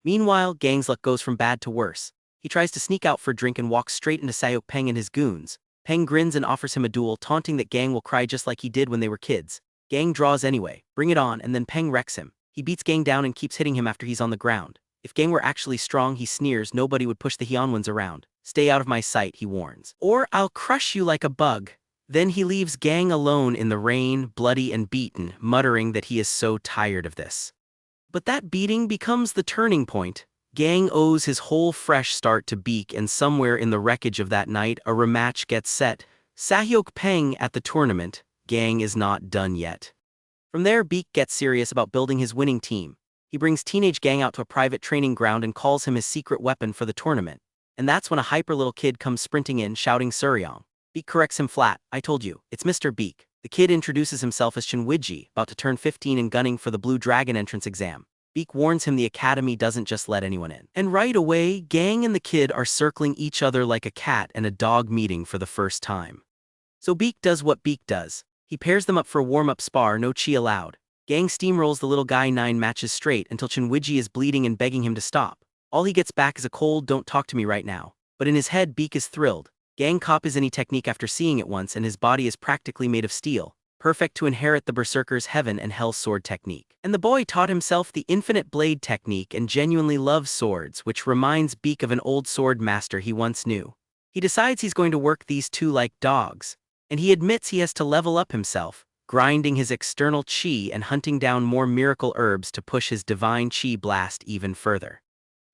Meanwhile, Gang's luck goes from bad to worse. He tries to sneak out for a drink and walks straight into Sayok Peng and his goons. Peng grins and offers him a duel, taunting that Gang will cry just like he did when they were kids. Gang draws anyway, bring it on, and then Peng wrecks him. He beats Gang down and keeps hitting him after he's on the ground. If Gang were actually strong, he sneers, nobody would push the Hyunwons around. Stay out of my sight, he warns. Or I'll crush you like a bug. Then he leaves Gang alone in the rain, bloody and beaten, muttering that he is so tired of this. But that beating becomes the turning point. Gang owes his whole fresh start to Baek, and somewhere in the wreckage of that night a rematch gets set. Sahyok Peng at the tournament. Gang is not done yet. From there, Baek gets serious about building his winning team. He brings teenage Gang out to a private training ground and calls him his secret weapon for the tournament. And that's when a hyper little kid comes sprinting in, shouting Suryong. Baek corrects him flat, I told you, it's Mr. Baek. The kid introduces himself as Chunwiji, about to turn 15 and gunning for the Blue Dragon entrance exam. Baek warns him the academy doesn't just let anyone in. And right away, Gang and the kid are circling each other like a cat and a dog meeting for the first time. So Baek does what Baek does. He pairs them up for a warm-up spar, no chi allowed. Gang steamrolls the little guy 9 matches straight until Chunwiji is bleeding and begging him to stop. All he gets back is a cold, don't talk to me right now. But in his head, Baek is thrilled. Gang copies any technique after seeing it once, and his body is practically made of steel, perfect to inherit the berserker's heaven and hell sword technique. And the boy taught himself the infinite blade technique and genuinely loves swords, which reminds Baek of an old sword master he once knew. He decides he's going to work these two like dogs, and he admits he has to level up himself, grinding his external chi and hunting down more miracle herbs to push his divine chi blast even further.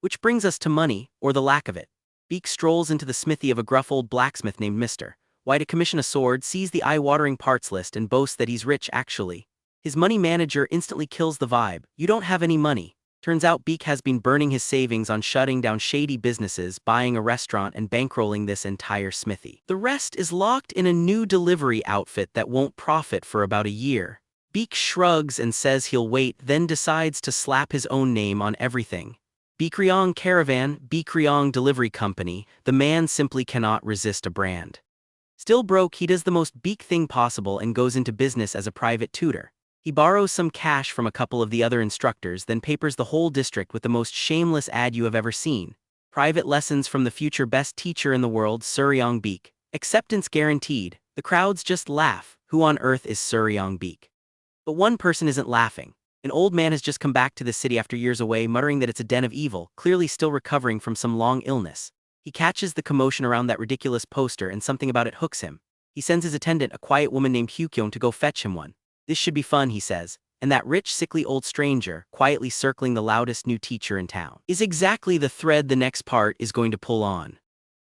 Which brings us to money, or the lack of it. Baek strolls into the smithy of a gruff old blacksmith named Mr. Why to commission a sword, sees the eye-watering parts list and boasts that he's rich actually. His money manager instantly kills the vibe. You don't have any money. Turns out Baek has been burning his savings on shutting down shady businesses, buying a restaurant and bankrolling this entire smithy. The rest is locked in a new delivery outfit that won't profit for about a year. Baek shrugs and says he'll wait, then decides to slap his own name on everything. Baekryong Caravan, Baekryong Delivery Company, the man simply cannot resist a brand. Still broke, he does the most Baek thing possible and goes into business as a private tutor. He borrows some cash from a couple of the other instructors, then papers the whole district with the most shameless ad you have ever seen. Private lessons from the future best teacher in the world, Suryong Baek. Acceptance guaranteed. The crowds just laugh. Who on earth is Suryong Baek? But one person isn't laughing. An old man has just come back to the city after years away, muttering that it's a den of evil, clearly still recovering from some long illness. He catches the commotion around that ridiculous poster and something about it hooks him. He sends his attendant, a quiet woman named Hyukyong, to go fetch him one. This should be fun, he says, and that rich, sickly old stranger, quietly circling the loudest new teacher in town, is exactly the thread the next part is going to pull on.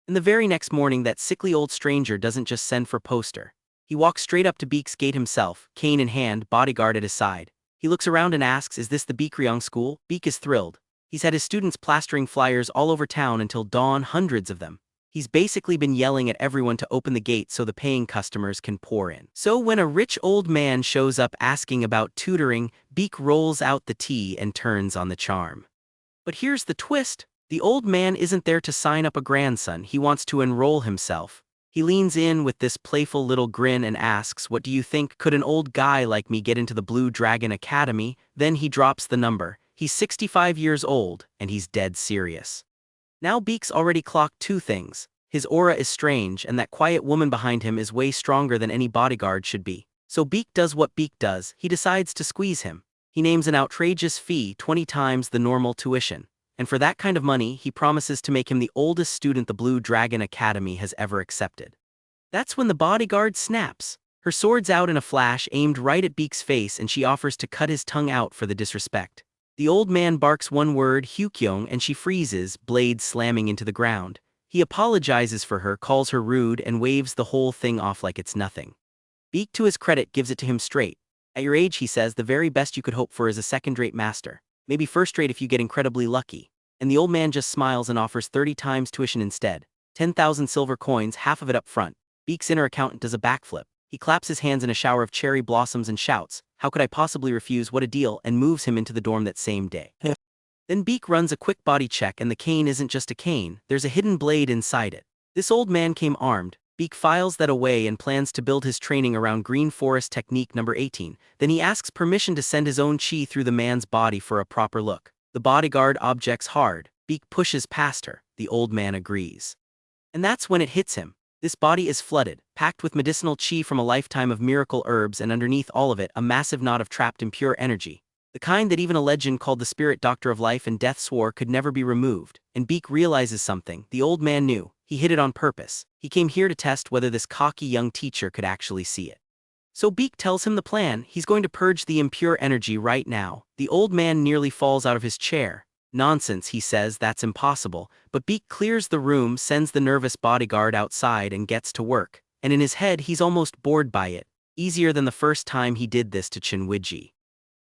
And the very next morning, that sickly old stranger doesn't just send for poster. He walks straight up to Baek's gate himself, cane in hand, bodyguard at his side. He looks around and asks, is this the Baekryong school? Baek is thrilled. He's had his students plastering flyers all over town until dawn, hundreds of them. He's basically been yelling at everyone to open the gate so the paying customers can pour in. So when a rich old man shows up asking about tutoring, Baek rolls out the tea and turns on the charm. But here's the twist. The old man isn't there to sign up a grandson, he wants to enroll himself. He leans in with this playful little grin and asks, what do you think, could an old guy like me get into the Blue Dragon Academy? Then he drops the number. He's 65 years old, and he's dead serious. Now Baek's already clocked two things. His aura is strange, and that quiet woman behind him is way stronger than any bodyguard should be. So Baek does what Baek does, he decides to squeeze him. He names an outrageous fee, 20 times the normal tuition. And for that kind of money, he promises to make him the oldest student the Blue Dragon Academy has ever accepted. That's when the bodyguard snaps. Her sword's out in a flash, aimed right at Baek's face, and she offers to cut his tongue out for the disrespect. The old man barks one word, Hyukyong, and she freezes, blade slamming into the ground. He apologizes for her, calls her rude, and waves the whole thing off like it's nothing. Baek, to his credit, gives it to him straight. At your age, he says, the very best you could hope for is a second-rate master. Maybe first-rate if you get incredibly lucky. And the old man just smiles and offers 30 times tuition instead. 10,000 silver coins, half of it up front. Baek's inner accountant does a backflip. He claps his hands in a shower of cherry blossoms and shouts, "How could I possibly refuse, what a deal," and moves him into the dorm that same day. Then Baek runs a quick body check, and the cane isn't just a cane, there's a hidden blade inside it. This old man came armed. Baek files that away and plans to build his training around Green Forest Technique number 18. Then he asks permission to send his own chi through the man's body for a proper look. The bodyguard objects hard. Baek pushes past her. The old man agrees. And that's when it hits him. This body is flooded, packed with medicinal chi from a lifetime of miracle herbs, and underneath all of it, a massive knot of trapped impure energy. The kind that even a legend called the Spirit Doctor of Life and Death swore could never be removed. And Baek realizes something. The old man knew. He hid it on purpose. He came here to test whether this cocky young teacher could actually see it. So Baek tells him the plan. He's going to purge the impure energy right now. The old man nearly falls out of his chair. Nonsense, he says, that's impossible. But Baek clears the room, sends the nervous bodyguard outside, and gets to work. And in his head, he's almost bored by it. Easier than the first time he did this to Chinwiji.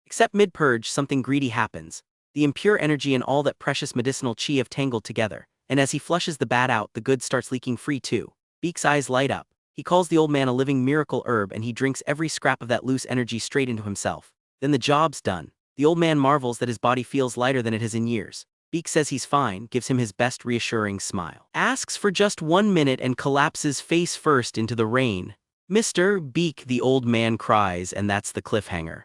Except mid-purge, something greedy happens. The impure energy and all that precious medicinal chi have tangled together. And as he flushes the bad out, the good starts leaking free too. Baek's eyes light up. He calls the old man a living miracle herb, and he drinks every scrap of that loose energy straight into himself. Then the job's done. The old man marvels that his body feels lighter than it has in years. Baek says he's fine, gives him his best reassuring smile. Asks for just 1 minute and collapses face first into the rain. "Mr. Baek," the old man cries, and that's the cliffhanger.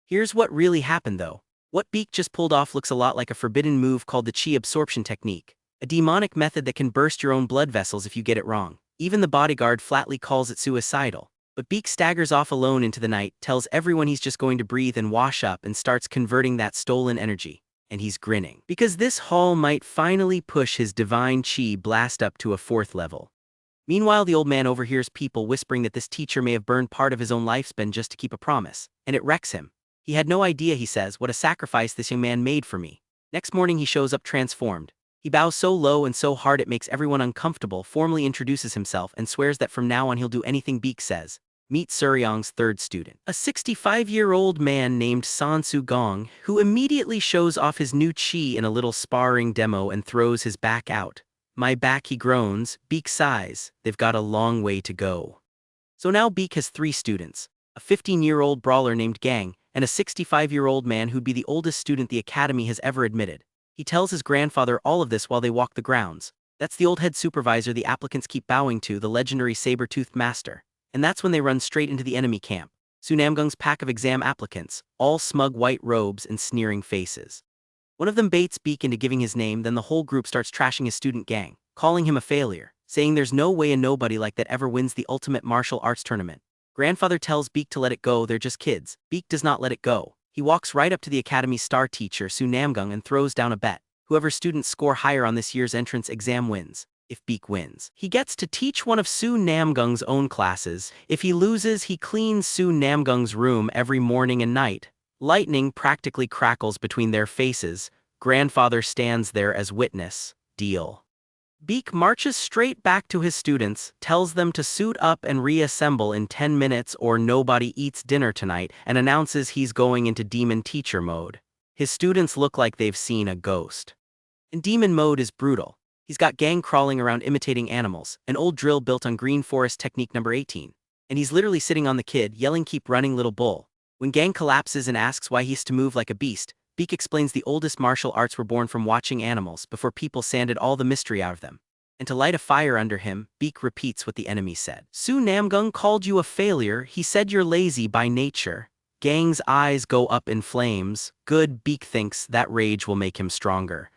Here's what really happened though. What Baek just pulled off looks a lot like a forbidden move called the chi absorption technique. A demonic method that can burst your own blood vessels if you get it wrong. Even the bodyguard flatly calls it suicidal. But Baek staggers off alone into the night, tells everyone he's just going to breathe and wash up, and starts converting that stolen energy. And he's grinning. Because this haul might finally push his divine chi blast up to a 4th level. Meanwhile, the old man overhears people whispering that this teacher may have burned part of his own lifespan just to keep a promise. And it wrecks him. He had no idea, he says, what a sacrifice this young man made for me. Next morning he shows up transformed. He bows so low and so hard it makes everyone uncomfortable, formally introduces himself, and swears that from now on he'll do anything Baek says. Meet Suryong's 3rd student, a 65-year-old man named San Soo-gong, who immediately shows off his new chi in a little sparring demo and throws his back out. "My back," he groans. Baek sighs. They've got a long way to go. So now Baek has 3 students, a 15-year-old brawler named Gang, and a 65-year-old man who'd be the oldest student the academy has ever admitted. He tells his grandfather all of this while they walk the grounds. That's the old head supervisor the applicants keep bowing to, the legendary saber-toothed master. And that's when they run straight into the enemy camp. Su Namgung's pack of exam applicants, all smug white robes and sneering faces. One of them baits Baek into giving his name, then the whole group starts trashing his student Gang, calling him a failure, saying there's no way a nobody like that ever wins the ultimate martial arts tournament. Grandfather tells Baek to let it go, they're just kids. Baek does not let it go. He walks right up to the academy's star teacher, Su Namgung, and throws down a bet. Whoever students score higher on this year's entrance exam wins. If Baek wins, he gets to teach one of Su Namgung's own classes. If he loses, he cleans Su Namgung's room every morning and night. Lightning practically crackles between their faces. Grandfather stands there as witness. Deal. Baek marches straight back to his students, tells them to suit up and reassemble in 10 minutes or nobody eats dinner tonight, and announces he's going into demon teacher mode. His students look like they've seen a ghost. And demon mode is brutal. He's got Gang crawling around imitating animals, an old drill built on Green Forest Technique number 18. And he's literally sitting on the kid, yelling, "Keep running, little bull." When Gang collapses and asks why he has to move like a beast, Baek explains the oldest martial arts were born from watching animals before people sanded all the mystery out of them. And to light a fire under him, Baek repeats what the enemy said. "Su Namgung called you a failure, he said you're lazy by nature." Gang's eyes go up in flames. Good, Baek thinks that rage will make him stronger.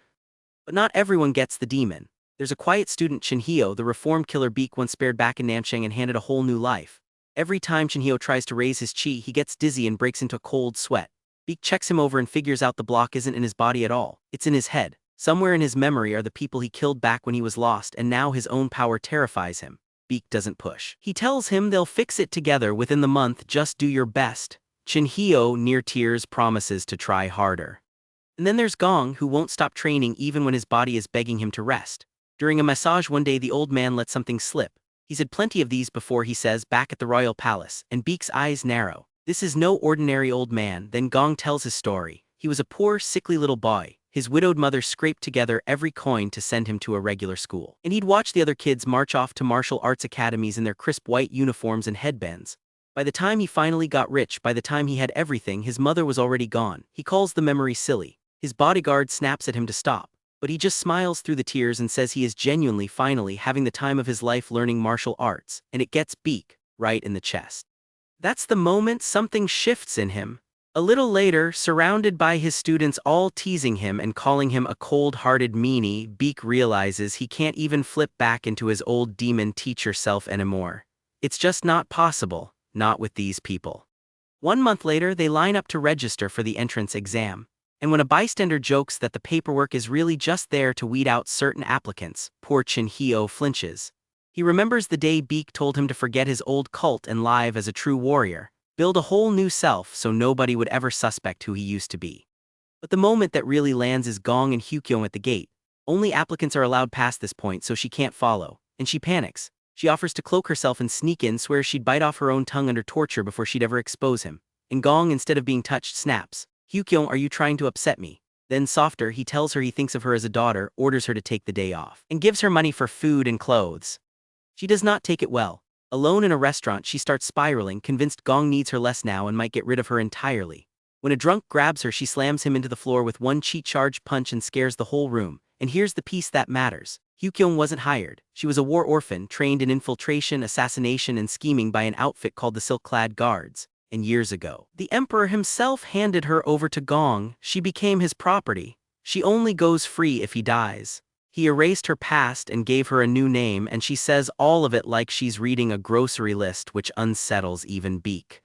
But not everyone gets the demon. There's a quiet student, Chinhyo, the reformed killer Baek once spared back in Namchang and handed a whole new life. Every time Chinhyo tries to raise his chi, he gets dizzy and breaks into a cold sweat. Baek checks him over and figures out the block isn't in his body at all. It's in his head. Somewhere in his memory are the people he killed back when he was lost, and now his own power terrifies him. Baek doesn't push. He tells him they'll fix it together within the month, just do your best. Chinhyo, near tears, promises to try harder. And then there's Gong, who won't stop training even when his body is begging him to rest. During a massage one day, the old man let something slip. He He's had plenty of these before, he says, back at the royal palace, and Baek's eyes narrow. This is no ordinary old man. Then Gong tells his story. He was a poor, sickly little boy. His widowed mother scraped together every coin to send him to a regular school. And he'd watch the other kids march off to martial arts academies in their crisp white uniforms and headbands. By the time he finally got rich, by the time he had everything, his mother was already gone. He calls the memory silly. His bodyguard snaps at him to stop, but he just smiles through the tears and says he is genuinely, finally, having the time of his life learning martial arts, and it gets Baek right in the chest. That's the moment something shifts in him. A little later, surrounded by his students all teasing him and calling him a cold-hearted meanie, Baek realizes he can't even flip back into his old demon teacher self anymore. It's just not possible, not with these people. 1 month later, they line up to register for the entrance exam. And when a bystander jokes that the paperwork is really just there to weed out certain applicants, poor Chin Hyo flinches. He remembers the day Baek told him to forget his old cult and live as a true warrior, build a whole new self so nobody would ever suspect who he used to be. But the moment that really lands is Gong and Hyukyung at the gate. Only applicants are allowed past this point, so she can't follow, and she panics. She offers to cloak herself and sneak in, swears she'd bite off her own tongue under torture before she'd ever expose him. And Gong, instead of being touched, snaps. Hyukyung, are you trying to upset me? Then softer, he tells her he thinks of her as a daughter, orders her to take the day off, and gives her money for food and clothes. She does not take it well. Alone in a restaurant, she starts spiraling, convinced Gong needs her less now and might get rid of her entirely. When a drunk grabs her, she slams him into the floor with one cheat-charged punch and scares the whole room. And here's the piece that matters. Hyukyung wasn't hired. She was a war orphan, trained in infiltration, assassination, and scheming by an outfit called the Silk-Clad Guards. And years ago, the emperor himself handed her over to Gong. She became his property. She only goes free if he dies. He erased her past and gave her a new name, and she says all of it like she's reading a grocery list, which unsettles even Baek.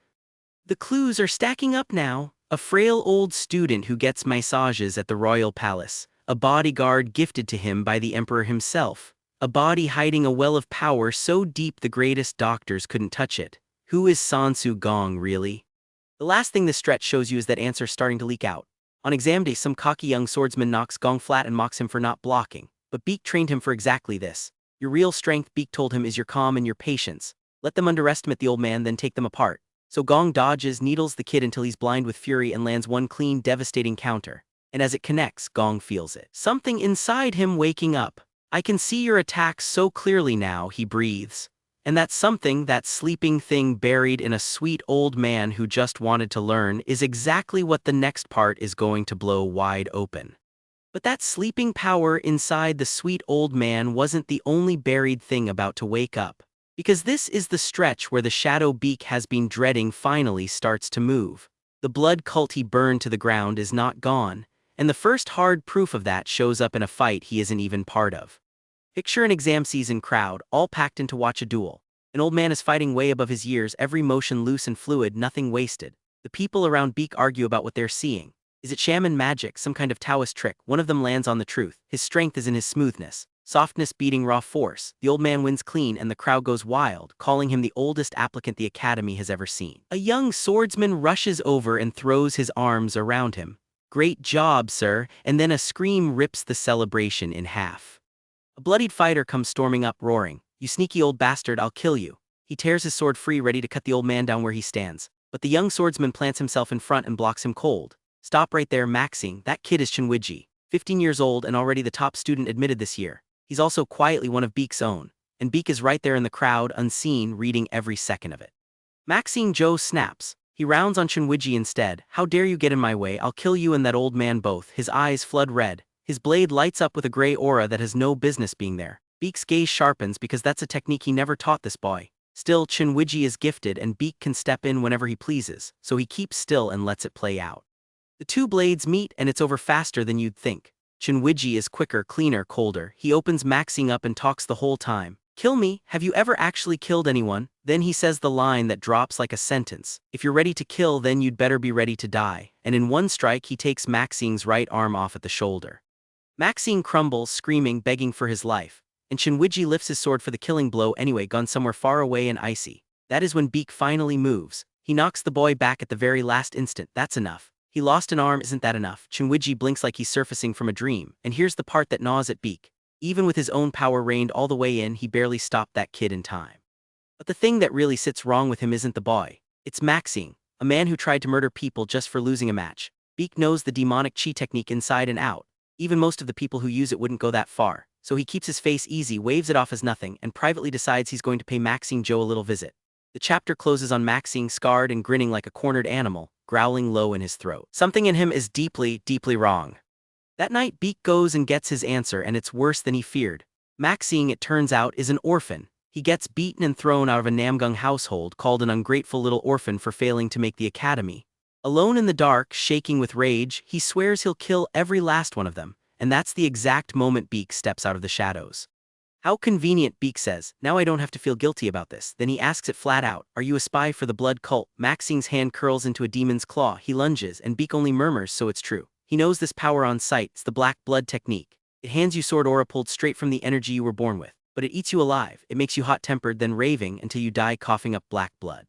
The clues are stacking up now. A frail old student who gets massages at the royal palace. A bodyguard gifted to him by the emperor himself. A body hiding a well of power so deep the greatest doctors couldn't touch it. Who is Sansu Gong, really? The last thing this stretch shows you is that answer starting to leak out. On exam day, some cocky young swordsman knocks Gong flat and mocks him for not blocking. But Baek trained him for exactly this. Your real strength, Baek told him, is your calm and your patience. Let them underestimate the old man, then take them apart. So Gong dodges, needles the kid until he's blind with fury and lands one clean, devastating counter. And as it connects, Gong feels it. Something inside him waking up. I can see your attacks so clearly now, he breathes. And that something, that sleeping thing buried in a sweet old man who just wanted to learn, is exactly what the next part is going to blow wide open. But that sleeping power inside the sweet old man wasn't the only buried thing about to wake up. Because this is the stretch where the shadow Baek has been dreading finally starts to move. The blood cult he burned to the ground is not gone, and the first hard proof of that shows up in a fight he isn't even part of. Picture an exam season crowd, all packed in to watch a duel. An old man is fighting way above his years, every motion loose and fluid, nothing wasted. The people around Baek argue about what they're seeing. Is it shaman magic, some kind of Taoist trick? One of them lands on the truth. His strength is in his smoothness. Softness beating raw force. The old man wins clean and the crowd goes wild, calling him the oldest applicant the academy has ever seen. A young swordsman rushes over and throws his arms around him. Great job, sir, and then a scream rips the celebration in half. A bloodied fighter comes storming up, roaring, "You sneaky old bastard, I'll kill you." He tears his sword free, ready to cut the old man down where he stands. But the young swordsman plants himself in front and blocks him cold. Stop right there, Maxing. That kid is Chunwiji, 15 years old and already the top student admitted this year. He's also quietly one of Baek's own. And Baek is right there in the crowd, unseen, reading every second of it. Maxine Joe snaps. He rounds on Chunwiji instead. How dare you get in my way, I'll kill you and that old man both. His eyes flood red. His blade lights up with a gray aura that has no business being there. Baek's gaze sharpens because that's a technique he never taught this boy. Still, Chunwiji is gifted and Baek can step in whenever he pleases, so he keeps still and lets it play out. The two blades meet and it's over faster than you'd think. Chunwiji is quicker, cleaner, colder. He opens Maxing up and talks the whole time. Kill me, have you ever actually killed anyone? Then he says the line that drops like a sentence. If you're ready to kill, then you'd better be ready to die. And in one strike he takes Maxing's right arm off at the shoulder. Maxing crumbles, screaming, begging for his life. And Chunwiji lifts his sword for the killing blow anyway, gone somewhere far away and icy. That is when Baek finally moves. He knocks the boy back at the very last instant. That's enough. He lost an arm, isn't that enough? Chunwiji blinks like he's surfacing from a dream, and here's the part that gnaws at Baek. Even with his own power reined all the way in, he barely stopped that kid in time. But the thing that really sits wrong with him isn't the boy. It's Maxine, a man who tried to murder people just for losing a match. Baek knows the demonic chi technique inside and out. Even most of the people who use it wouldn't go that far, so he keeps his face easy, waves it off as nothing, and privately decides he's going to pay Maxine Joe a little visit. The chapter closes on Maxine scarred and grinning like a cornered animal, growling low in his throat. Something in him is deeply, deeply wrong. That night, Baek goes and gets his answer, and it's worse than he feared. Maxine, it turns out, is an orphan. He gets beaten and thrown out of a Namchang household, called an ungrateful little orphan for failing to make the academy. Alone in the dark, shaking with rage, he swears he'll kill every last one of them, and that's the exact moment Baek steps out of the shadows. How convenient, Baek says. Now I don't have to feel guilty about this. Then he asks it flat out, are you a spy for the blood cult? Maxine's hand curls into a demon's claw. He lunges, and Baek only murmurs, so it's true. He knows this power on sight. It's the black blood technique. It hands you sword aura pulled straight from the energy you were born with. But it eats you alive. It makes you hot-tempered, then raving, until you die coughing up black blood.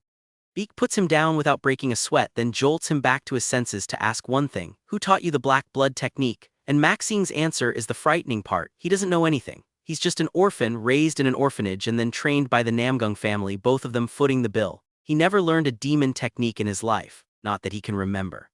Baek puts him down without breaking a sweat, then jolts him back to his senses to ask one thing. Who taught you the black blood technique? And Maxine's answer is the frightening part. He doesn't know anything. He's just an orphan raised in an orphanage and then trained by the Namchang family, both of them footing the bill. He never learned a demon technique in his life, not that he can remember.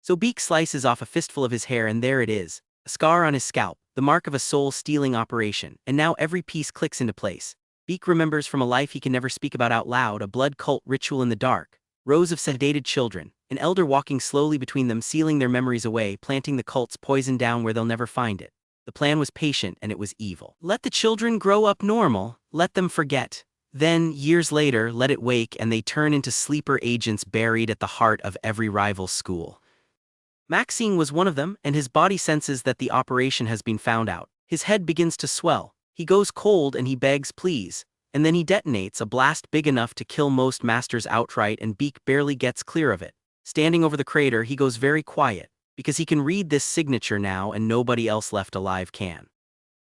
So Baek slices off a fistful of his hair, and there it is, a scar on his scalp, the mark of a soul-stealing operation, and now every piece clicks into place. Baek remembers from a life he can never speak about out loud, a blood cult ritual in the dark, rows of sedated children, an elder walking slowly between them, sealing their memories away, planting the cult's poison down where they'll never find it. The plan was patient and it was evil. Let the children grow up normal, let them forget. Then, years later, let it wake and they turn into sleeper agents buried at the heart of every rival school. Maxine was one of them, and his body senses that the operation has been found out. His head begins to swell. He goes cold and he begs please. And then he detonates a blast big enough to kill most masters outright, and Baek barely gets clear of it. Standing over the crater, he goes very quiet, because he can read this signature now and nobody else left alive can.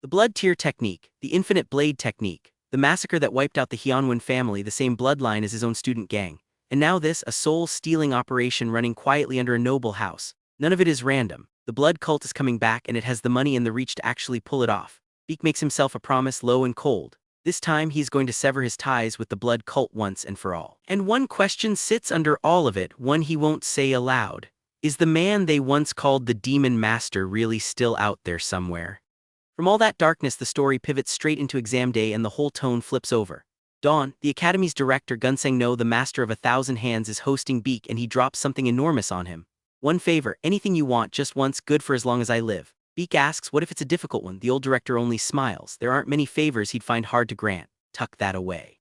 The blood tear technique, the infinite blade technique, the massacre that wiped out the Hyunwon family, the same bloodline as his own student gang. And now this, a soul-stealing operation running quietly under a noble house. None of it is random. The blood cult is coming back and it has the money and the reach to actually pull it off. Baek makes himself a promise, low and cold. This time he's going to sever his ties with the blood cult once and for all. And one question sits under all of it, one he won't say aloud. Is the man they once called the Demon Master really still out there somewhere? From all that darkness, the story pivots straight into exam day and the whole tone flips over. Dawn, the academy's director, Gunsang-no, the master of 1,000 hands, is hosting Baek, and he drops something enormous on him. One favor, anything you want, just once, good for as long as I live. Baek asks, what if it's a difficult one? The old director only smiles. There aren't many favors he'd find hard to grant. Tuck that away.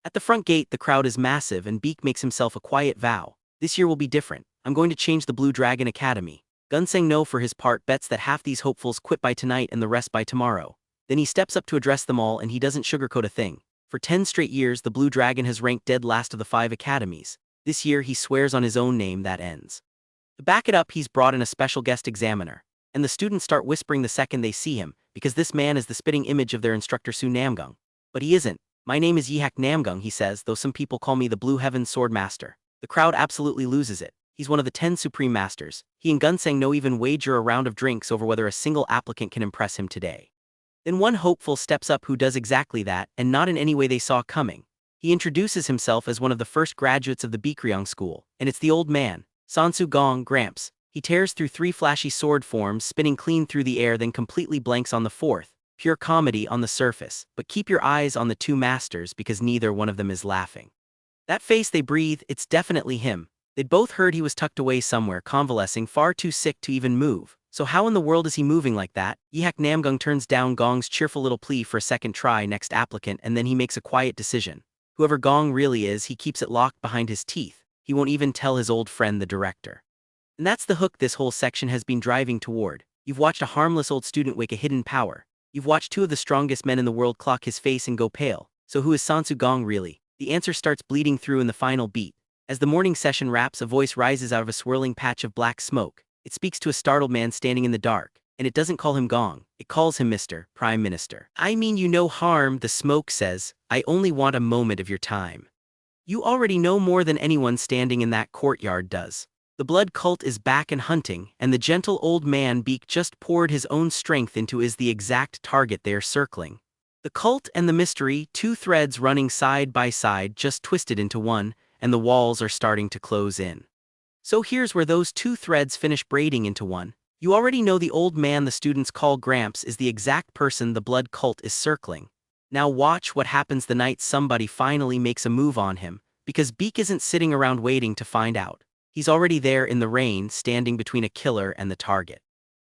At the front gate, the crowd is massive, and Baek makes himself a quiet vow. This year will be different. I'm going to change the Blue Dragon Academy. Gunsang-no, for his part, bets that half these hopefuls quit by tonight and the rest by tomorrow. Then he steps up to address them all, and he doesn't sugarcoat a thing. For 10 straight years, the Blue Dragon has ranked dead last of the 5 academies. This year, he swears on his own name that ends. To back it up, he's brought in a special guest examiner. And the students start whispering the second they see him, because this man is the spitting image of their instructor Su Namgang. But he isn't. My name is Yihak Namgang, he says, though some people call me the Blue Heaven Sword Master. The crowd absolutely loses it. He's one of the 10 Supreme Masters. He and Gunsang-no even wager a round of drinks over whether a single applicant can impress him today. Then one hopeful steps up who does exactly that, and not in any way they saw coming. He introduces himself as one of the first graduates of the Baekryong school, and it's the old man, Sansu Gong, Gramps. He tears through 3 flashy sword forms, spinning clean through the air, then completely blanks on the 4th. Pure comedy on the surface, but keep your eyes on the 2 masters because neither one of them is laughing. That face they breathe, it's definitely him. They'd both heard he was tucked away somewhere, convalescing, far too sick to even move. So how in the world is he moving like that? Yihak Namgang turns down Gong's cheerful little plea for a second try, next applicant, and then he makes a quiet decision. Whoever Gong really is, he keeps it locked behind his teeth. He won't even tell his old friend the director. And that's the hook this whole section has been driving toward. You've watched a harmless old student wake a hidden power. You've watched 2 of the strongest men in the world clock his face and go pale. So who is Sansu Gong really? The answer starts bleeding through in the final beat. As the morning session wraps, a voice rises out of a swirling patch of black smoke. It speaks to a startled man standing in the dark, and it doesn't call him Gong. It calls him Mr. Prime Minister. I mean you no harm, the smoke says. I only want a moment of your time. You already know more than anyone standing in that courtyard does. The blood cult is back and hunting, and the gentle old man Baek just poured his own strength into is the exact target they are circling. The cult and the mystery, two threads running side by side just twisted into one, and the walls are starting to close in. So here's where those two threads finish braiding into one. You already know the old man the students call Gramps is the exact person the blood cult is circling. Now watch what happens the night somebody finally makes a move on him, because Baek isn't sitting around waiting to find out. He's already there in the rain, standing between a killer and the target.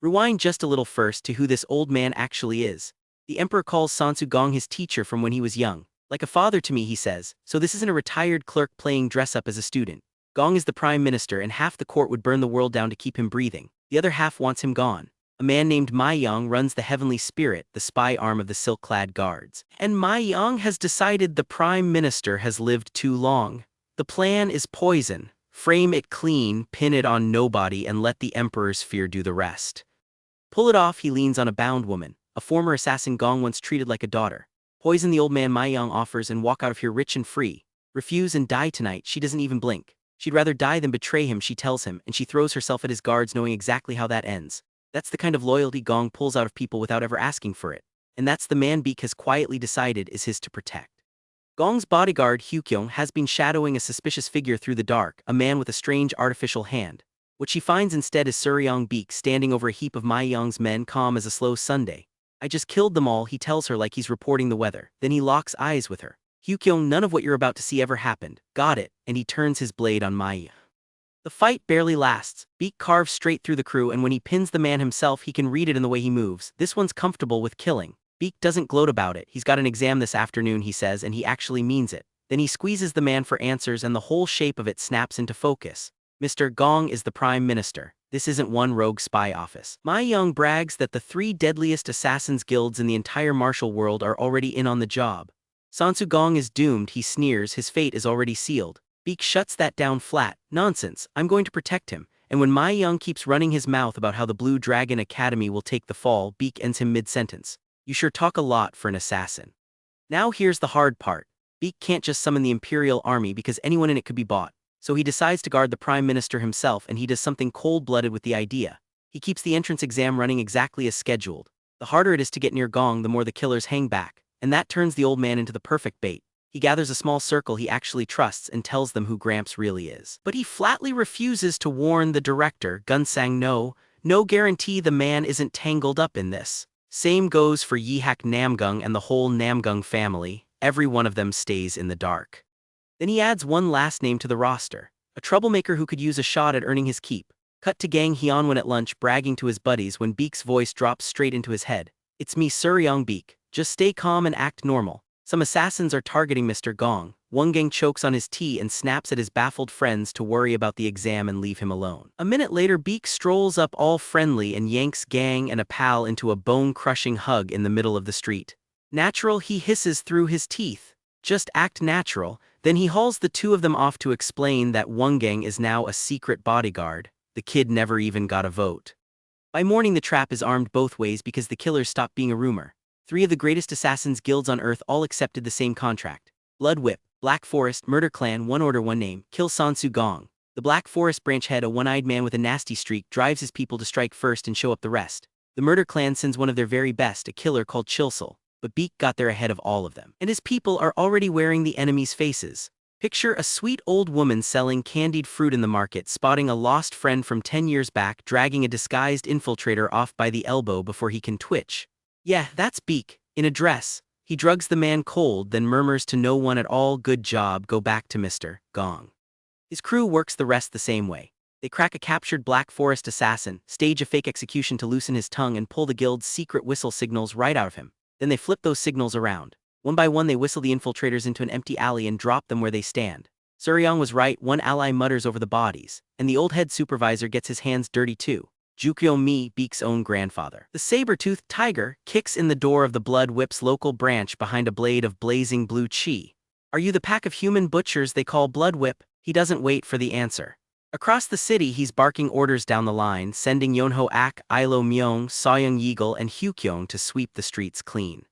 Rewind just a little first to who this old man actually is. The emperor calls Sansu Gong his teacher from when he was young. Like a father to me, he says, so this isn't a retired clerk playing dress-up as a student. Gong is the prime minister and half the court would burn the world down to keep him breathing. The other half wants him gone. A man named Ma Yang runs the Heavenly Spirit, the spy arm of the silk-clad guards. And Ma Yang has decided the prime minister has lived too long. The plan is poison. Frame it clean, pin it on nobody, and let the emperor's fear do the rest. Pull it off, he leans on a bound woman, a former assassin Gong once treated like a daughter. Poison the old man Ma Yang offers and walk out of here rich and free. Refuse and die tonight, she doesn't even blink. She'd rather die than betray him, she tells him, and she throws herself at his guards knowing exactly how that ends. That's the kind of loyalty Gong pulls out of people without ever asking for it. And that's the man Baek has quietly decided is his to protect. Gong's bodyguard Hyukyung has been shadowing a suspicious figure through the dark, a man with a strange artificial hand. What she finds instead is Suryong Baek standing over a heap of Ma Yang's men, calm as a slow Sunday. I just killed them all, he tells her like he's reporting the weather. Then he locks eyes with her. Hyukyung, none of what you're about to see ever happened. Got it. And he turns his blade on Ma Yang. The fight barely lasts. Baek carves straight through the crew, and when he pins the man himself, he can read it in the way he moves. This one's comfortable with killing. Baek doesn't gloat about it. He's got an exam this afternoon, he says, and he actually means it. Then he squeezes the man for answers and the whole shape of it snaps into focus. Mr. Gong is the prime minister. This isn't one rogue spy office. Ma Yang brags that the 3 deadliest assassins guilds in the entire martial world are already in on the job. Sansu Gong is doomed, he sneers, his fate is already sealed. Baek shuts that down flat. Nonsense, I'm going to protect him. And when Ma Yang keeps running his mouth about how the Blue Dragon Academy will take the fall, Baek ends him mid-sentence. You sure talk a lot for an assassin. Now here's the hard part. Baek can't just summon the Imperial Army because anyone in it could be bought. So he decides to guard the Prime Minister himself, and he does something cold-blooded with the idea. He keeps the entrance exam running exactly as scheduled. The harder it is to get near Gong, the more the killers hang back, and that turns the old man into the perfect bait. He gathers a small circle he actually trusts and tells them who Gramps really is. But he flatly refuses to warn the director, Gunsang. No guarantee the man isn't tangled up in this. Same goes for Yihak Namgung and the whole Namgung family. Every one of them stays in the dark. Then he adds one last name to the roster, a troublemaker who could use a shot at earning his keep. Cut to Gang Hyunwon at lunch bragging to his buddies when Baek's voice drops straight into his head. It's me, Suryong Baek. Just stay calm and act normal. Some assassins are targeting Mr. Gong. One gang chokes on his tea and snaps at his baffled friends to worry about the exam and leave him alone. A minute later, Baek strolls up all friendly and yanks Gang and a pal into a bone-crushing hug in the middle of the street. Natural, he hisses through his teeth. Just act natural. Then he hauls the two of them off to explain that one gang is now a secret bodyguard. The kid never even got a vote. By morning, the trap is armed both ways because the killers stopped being a rumor. 3 of the greatest assassins guilds on Earth all accepted the same contract. Blood Whip, Black Forest, Murder Clan, one order, one name, kill Sansu Gong. The Black Forest branch head, a one-eyed man with a nasty streak, drives his people to strike first and show up the rest. The Murder Clan sends one of their very best, a killer called Chilsul, but Baek got there ahead of all of them. And his people are already wearing the enemy's faces. Picture a sweet old woman selling candied fruit in the market, spotting a lost friend from 10 years back, dragging a disguised infiltrator off by the elbow before he can twitch. Yeah, that's Baek, in a dress. He drugs the man cold, then murmurs to no one at all, good job, go back to Mr. Gong. His crew works the rest the same way. They crack a captured Black Forest assassin, stage a fake execution to loosen his tongue and pull the guild's secret whistle signals right out of him. Then they flip those signals around. One by one they whistle the infiltrators into an empty alley and drop them where they stand. Suryong was right, one ally mutters over the bodies, and the old head supervisor gets his hands dirty too. Jukyo Mi, Baek's own grandfather. The saber-toothed tiger kicks in the door of the Blood Whip's local branch behind a blade of blazing blue chi. Are you the pack of human butchers they call Blood Whip? He doesn't wait for the answer. Across the city he's barking orders down the line, sending Yonho Ak, Ilo Myung, Soyoung Yeagle, and Hyukyung to sweep the streets clean.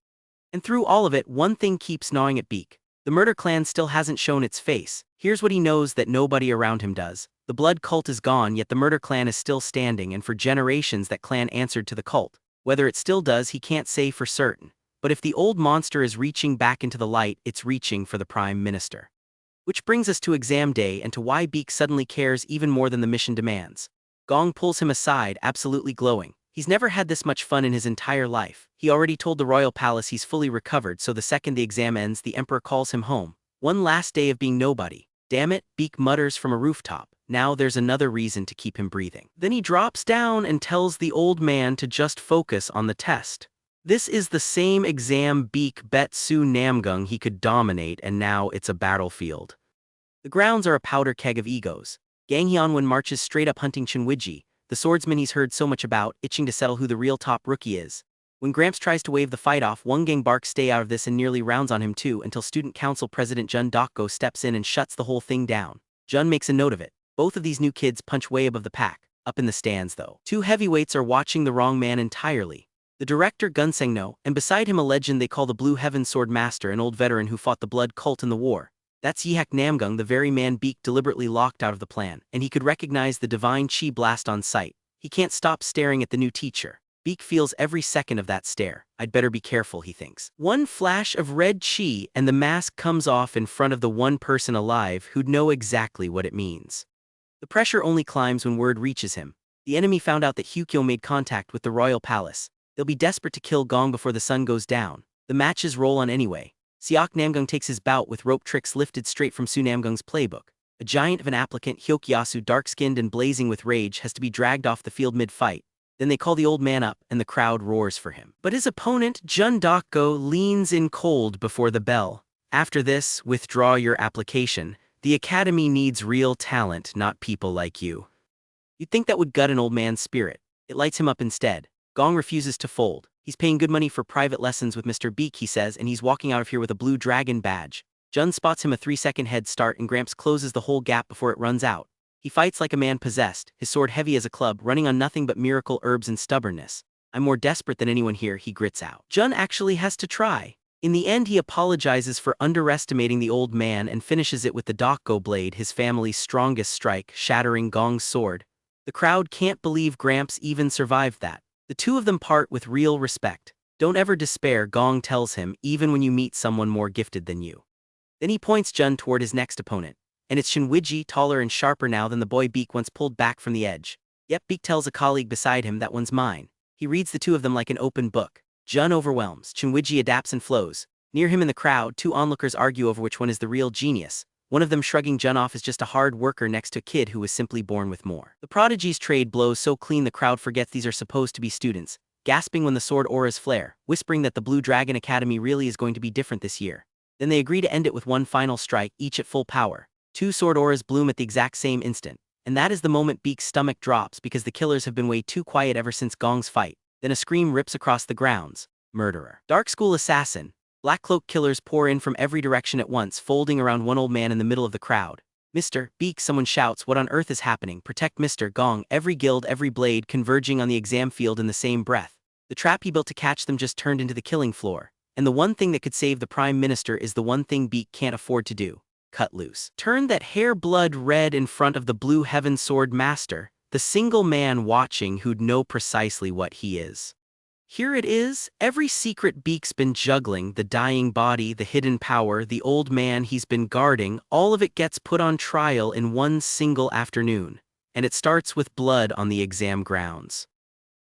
And through all of it, one thing keeps gnawing at Baek. The Murder Clan still hasn't shown its face. Here's what he knows that nobody around him does. The blood cult is gone, yet the Murder Clan is still standing, and for generations that clan answered to the cult. Whether it still does, he can't say for certain. But if the old monster is reaching back into the light, it's reaching for the Prime Minister. Which brings us to exam day and to why Baek suddenly cares even more than the mission demands. Gong pulls him aside, absolutely glowing. He's never had this much fun in his entire life. He already told the royal palace he's fully recovered, so the second the exam ends, the emperor calls him home. One last day of being nobody. Damn it, Baek mutters from a rooftop. Now there's another reason to keep him breathing. Then he drops down and tells the old man to just focus on the test. This is the same exam Baek bet Su Namgung he could dominate, and now it's a battlefield. The grounds are a powder keg of egos. Gang Hyunwon marches straight up hunting Chunwiji, the swordsman he's heard so much about, itching to settle who the real top rookie is. When Gramps tries to wave the fight off, Won Gang barks stay out of this and nearly rounds on him too, until Student Council President Jun Dokgo steps in and shuts the whole thing down. Jun makes a note of it. Both of these new kids punch way above the pack. Up in the stands though, two heavyweights are watching the wrong man entirely. The director Gun Sang-no, and beside him a legend they call the Blue Heaven Sword Master, an old veteran who fought the Blood Cult in the war. That's Yihak Namgung, the very man Baek deliberately locked out of the plan, and he could recognize the divine chi blast on sight. He can't stop staring at the new teacher. Baek feels every second of that stare. I'd better be careful, he thinks. One flash of red chi and the mask comes off in front of the one person alive who'd know exactly what it means. The pressure only climbs when word reaches him. The enemy found out that Hyukyo made contact with the royal palace. They'll be desperate to kill Gong before the sun goes down. The matches roll on anyway. Seok Namgung takes his bout with rope tricks lifted straight from Su Namgung's playbook. A giant of an applicant, Hyokyasu, dark-skinned and blazing with rage, has to be dragged off the field mid-fight. Then they call the old man up, and the crowd roars for him. But his opponent, Jun Dokgo, leans in cold before the bell. After this, withdraw your application. The academy needs real talent, not people like you. You'd think that would gut an old man's spirit. It lights him up instead. Gong refuses to fold. He's paying good money for private lessons with Mr. Baek, he says, and he's walking out of here with a blue dragon badge. Jun spots him a 3-second head start, and Gramps closes the whole gap before it runs out. He fights like a man possessed, his sword heavy as a club, running on nothing but miracle herbs and stubbornness. I'm more desperate than anyone here, he grits out. Jun actually has to try. In the end, he apologizes for underestimating the old man and finishes it with the Dokgo blade, his family's strongest strike, shattering Gong's sword. The crowd can't believe Gramps even survived that. The two of them part with real respect. Don't ever despair, Gong tells him, even when you meet someone more gifted than you. Then he points Jun toward his next opponent. And it's Chunwiji, taller and sharper now than the boy Baek once pulled back from the edge. Yep, Baek tells a colleague beside him, that one's mine. He reads the two of them like an open book. Jun overwhelms, Chunwiji adapts and flows. Near him in the crowd, two onlookers argue over which one is the real genius. One of them shrugging Jun off as just a hard worker next to a kid who was simply born with more. The prodigies trade blows so clean the crowd forgets these are supposed to be students, gasping when the sword auras flare, whispering that the Blue Dragon Academy really is going to be different this year. Then they agree to end it with one final strike, each at full power. Two sword auras bloom at the exact same instant. And that is the moment Baek's stomach drops, because the killers have been way too quiet ever since Gong's fight. Then a scream rips across the grounds. Murderer. Dark School Assassin. Black cloak killers pour in from every direction at once, folding around one old man in the middle of the crowd. Mr. Baek, someone shouts, what on earth is happening? Protect Mr. Gong, every guild, every blade converging on the exam field in the same breath. The trap he built to catch them just turned into the killing floor. And the one thing that could save the Prime Minister is the one thing Baek can't afford to do. Cut loose. Turn that hair blood red in front of the Blue Heaven Sword Master, the single man watching who'd know precisely what he is. Here it is, every secret Baek's been juggling, the dying body, the hidden power, the old man he's been guarding, all of it gets put on trial in one single afternoon. And it starts with blood on the exam grounds.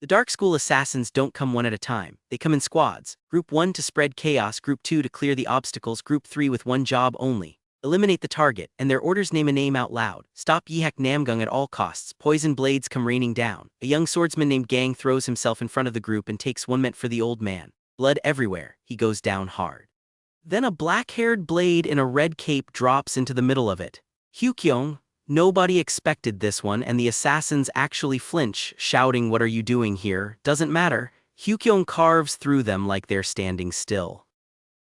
The Dark School Assassins don't come one at a time, they come in squads. Group 1 to spread chaos, Group 2 to clear the obstacles, Group 3 with one job only. Eliminate the target, and their orders name a name out loud. Stop Yihak Namgung at all costs. Poison blades come raining down. A young swordsman named Gang throws himself in front of the group and takes one meant for the old man. Blood everywhere, he goes down hard. Then a black-haired blade in a red cape drops into the middle of it. Hyukyong. Nobody expected this one, and the assassins actually flinch, shouting, what are you doing here? Doesn't matter. Hyukyong carves through them like they're standing still.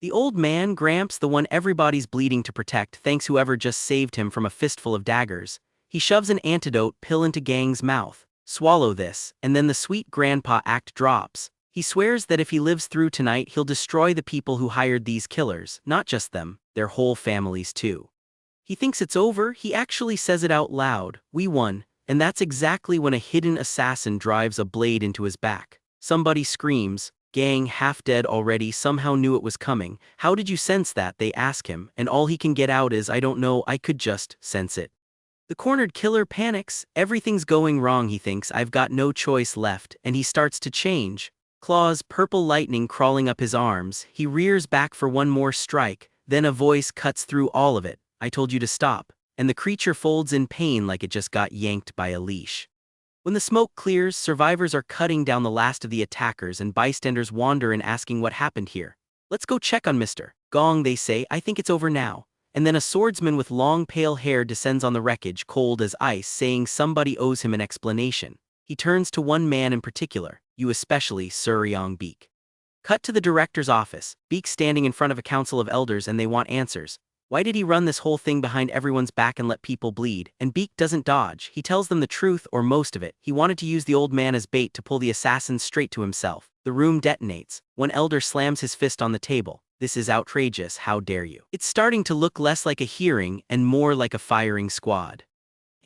The old man, Gramps, the one everybody's bleeding to protect, thanks whoever just saved him from a fistful of daggers. He shoves an antidote pill into Gang's mouth. Swallow this, and then the sweet grandpa act drops. He swears that if he lives through tonight, he'll destroy the people who hired these killers, not just them, their whole families too. He thinks it's over, he actually says it out loud, we won, and that's exactly when a hidden assassin drives a blade into his back. Somebody screams, Gang, half dead already, somehow knew it was coming. How did you sense that, they ask him, and all he can get out is, I don't know, I could just sense it. The cornered killer panics. Everything's going wrong, he thinks, I've got no choice left, and he starts to change. Claws, purple lightning crawling up his arms, he rears back for one more strike, then a voice cuts through all of it, I told you to stop, and the creature folds in pain like it just got yanked by a leash. When the smoke clears, survivors are cutting down the last of the attackers and bystanders wander in asking what happened here. Let's go check on Mr. Gong, they say, I think it's over now. And then a swordsman with long pale hair descends on the wreckage, cold as ice, saying somebody owes him an explanation. He turns to one man in particular, you especially, Sir Baek. Cut to the director's office, Baek standing in front of a council of elders and they want answers. Why did he run this whole thing behind everyone's back and let people bleed? And Baek doesn't dodge, he tells them the truth or most of it. He wanted to use the old man as bait to pull the assassins straight to himself. The room detonates. One elder slams his fist on the table. This is outrageous, how dare you? It's starting to look less like a hearing and more like a firing squad.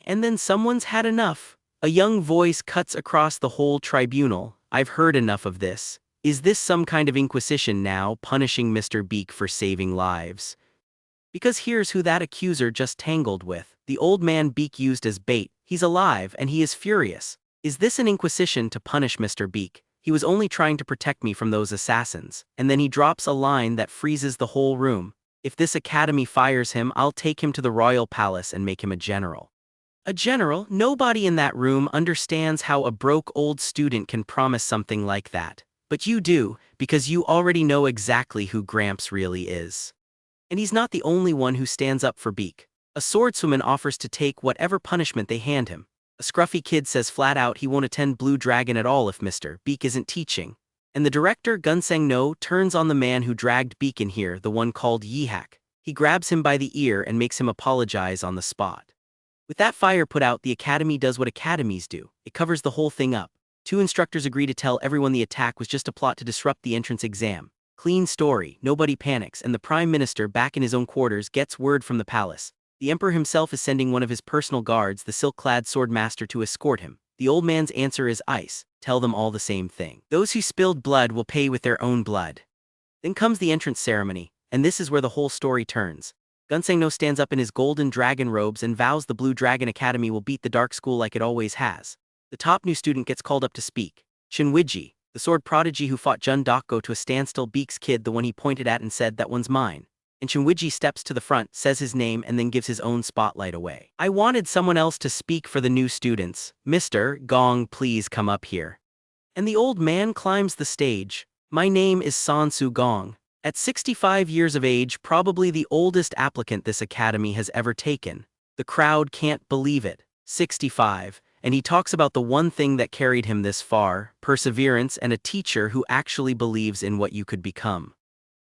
And then someone's had enough. A young voice cuts across the whole tribunal. I've heard enough of this. Is this some kind of inquisition now, punishing Mr. Baek for saving lives? Because here's who that accuser just tangled with. The old man Baek used as bait. He's alive and he is furious. Is this an inquisition to punish Mr. Baek? He was only trying to protect me from those assassins. And then he drops a line that freezes the whole room. If this academy fires him, I'll take him to the royal palace and make him a general. A general? Nobody in that room understands how a broke old student can promise something like that. But you do, because you already know exactly who Gramps really is. And he's not the only one who stands up for Baek. A swordswoman offers to take whatever punishment they hand him. A scruffy kid says flat out he won't attend Blue Dragon at all if Mr. Baek isn't teaching. And the director, Gunsang No, turns on the man who dragged Baek in here, the one called Yihak. He grabs him by the ear and makes him apologize on the spot. With that fire put out, the academy does what academies do. It covers the whole thing up. 2 instructors agree to tell everyone the attack was just a plot to disrupt the entrance exam. Clean story, nobody panics, and the Prime Minister, back in his own quarters, gets word from the palace. The Emperor himself is sending one of his personal guards, the silk-clad swordmaster, to escort him. The old man's answer is ice. Tell them all the same thing. Those who spilled blood will pay with their own blood. Then comes the entrance ceremony, and this is where the whole story turns. Gunsang No stands up in his golden dragon robes and vows the Blue Dragon Academy will beat the Dark School like it always has. The top new student gets called up to speak. Chinwiji, the sword prodigy who fought Jun Dokgo to a standstill, Baek's kid, the one he pointed at and said, that one's mine. And Chinwiji steps to the front, says his name, and then gives his own spotlight away. I wanted someone else to speak for the new students. Mr. Gong, please come up here. And the old man climbs the stage. My name is Sansu Gong. At 65 years of age, probably the oldest applicant this academy has ever taken. The crowd can't believe it. 65. And he talks about the one thing that carried him this far, perseverance, and a teacher who actually believes in what you could become.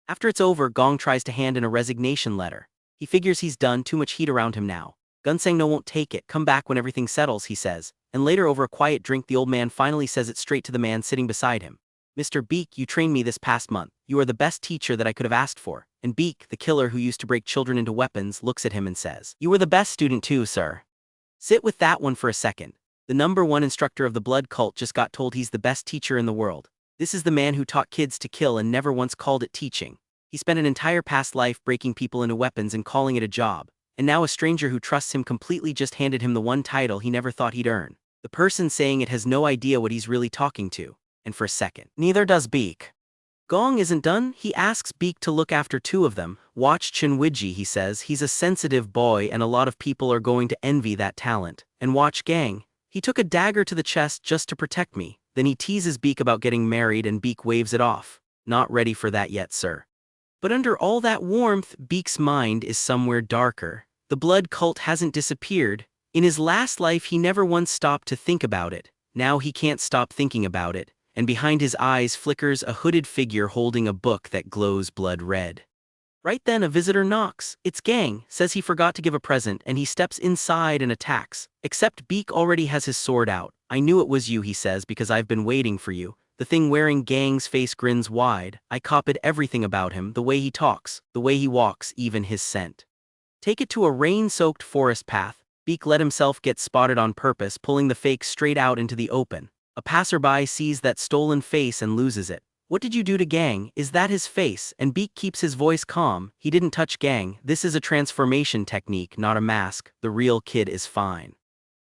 After it's over, Gong tries to hand in a resignation letter. He figures he's done, too much heat around him now. Gunsang No won't take it. Come back when everything settles, he says. And later, over a quiet drink, the old man finally says it straight to the man sitting beside him. Mr. Baek, you trained me this past month. You are the best teacher that I could have asked for. And Baek, the killer who used to break children into weapons, looks at him and says, you were the best student too, sir. Sit with that one for a second. The #1 instructor of the blood cult just got told he's the best teacher in the world. This is the man who taught kids to kill and never once called it teaching. He spent an entire past life breaking people into weapons and calling it a job. And now a stranger who trusts him completely just handed him the one title he never thought he'd earn. The person saying it has no idea what he's really talking to. And for a second, neither does Baek. Gong isn't done. He asks Baek to look after 2 of them. Watch Chinwiji, he says. He's a sensitive boy and a lot of people are going to envy that talent. And watch Gang. He took a dagger to the chest just to protect me. Then he teases Baek about getting married and Baek waves it off. Not ready for that yet, sir. But under all that warmth, Baek's mind is somewhere darker. The blood cult hasn't disappeared. In his last life, he never once stopped to think about it. Now he can't stop thinking about it. And behind his eyes flickers a hooded figure holding a book that glows blood red. Right then a visitor knocks. It's Gang, says he forgot to give a present, and he steps inside and attacks. Except Baek already has his sword out. I knew it was you, he says, because I've been waiting for you. The thing wearing Gang's face grins wide. I copied everything about him, the way he talks, the way he walks, even his scent. Take it to a rain-soaked forest path. Baek let himself get spotted on purpose, pulling the fake straight out into the open. A passerby sees that stolen face and loses it. "What did you do to Gang? Is that his face?" And Baek keeps his voice calm. "He didn't touch Gang. This is a transformation technique, not a mask. The real kid is fine."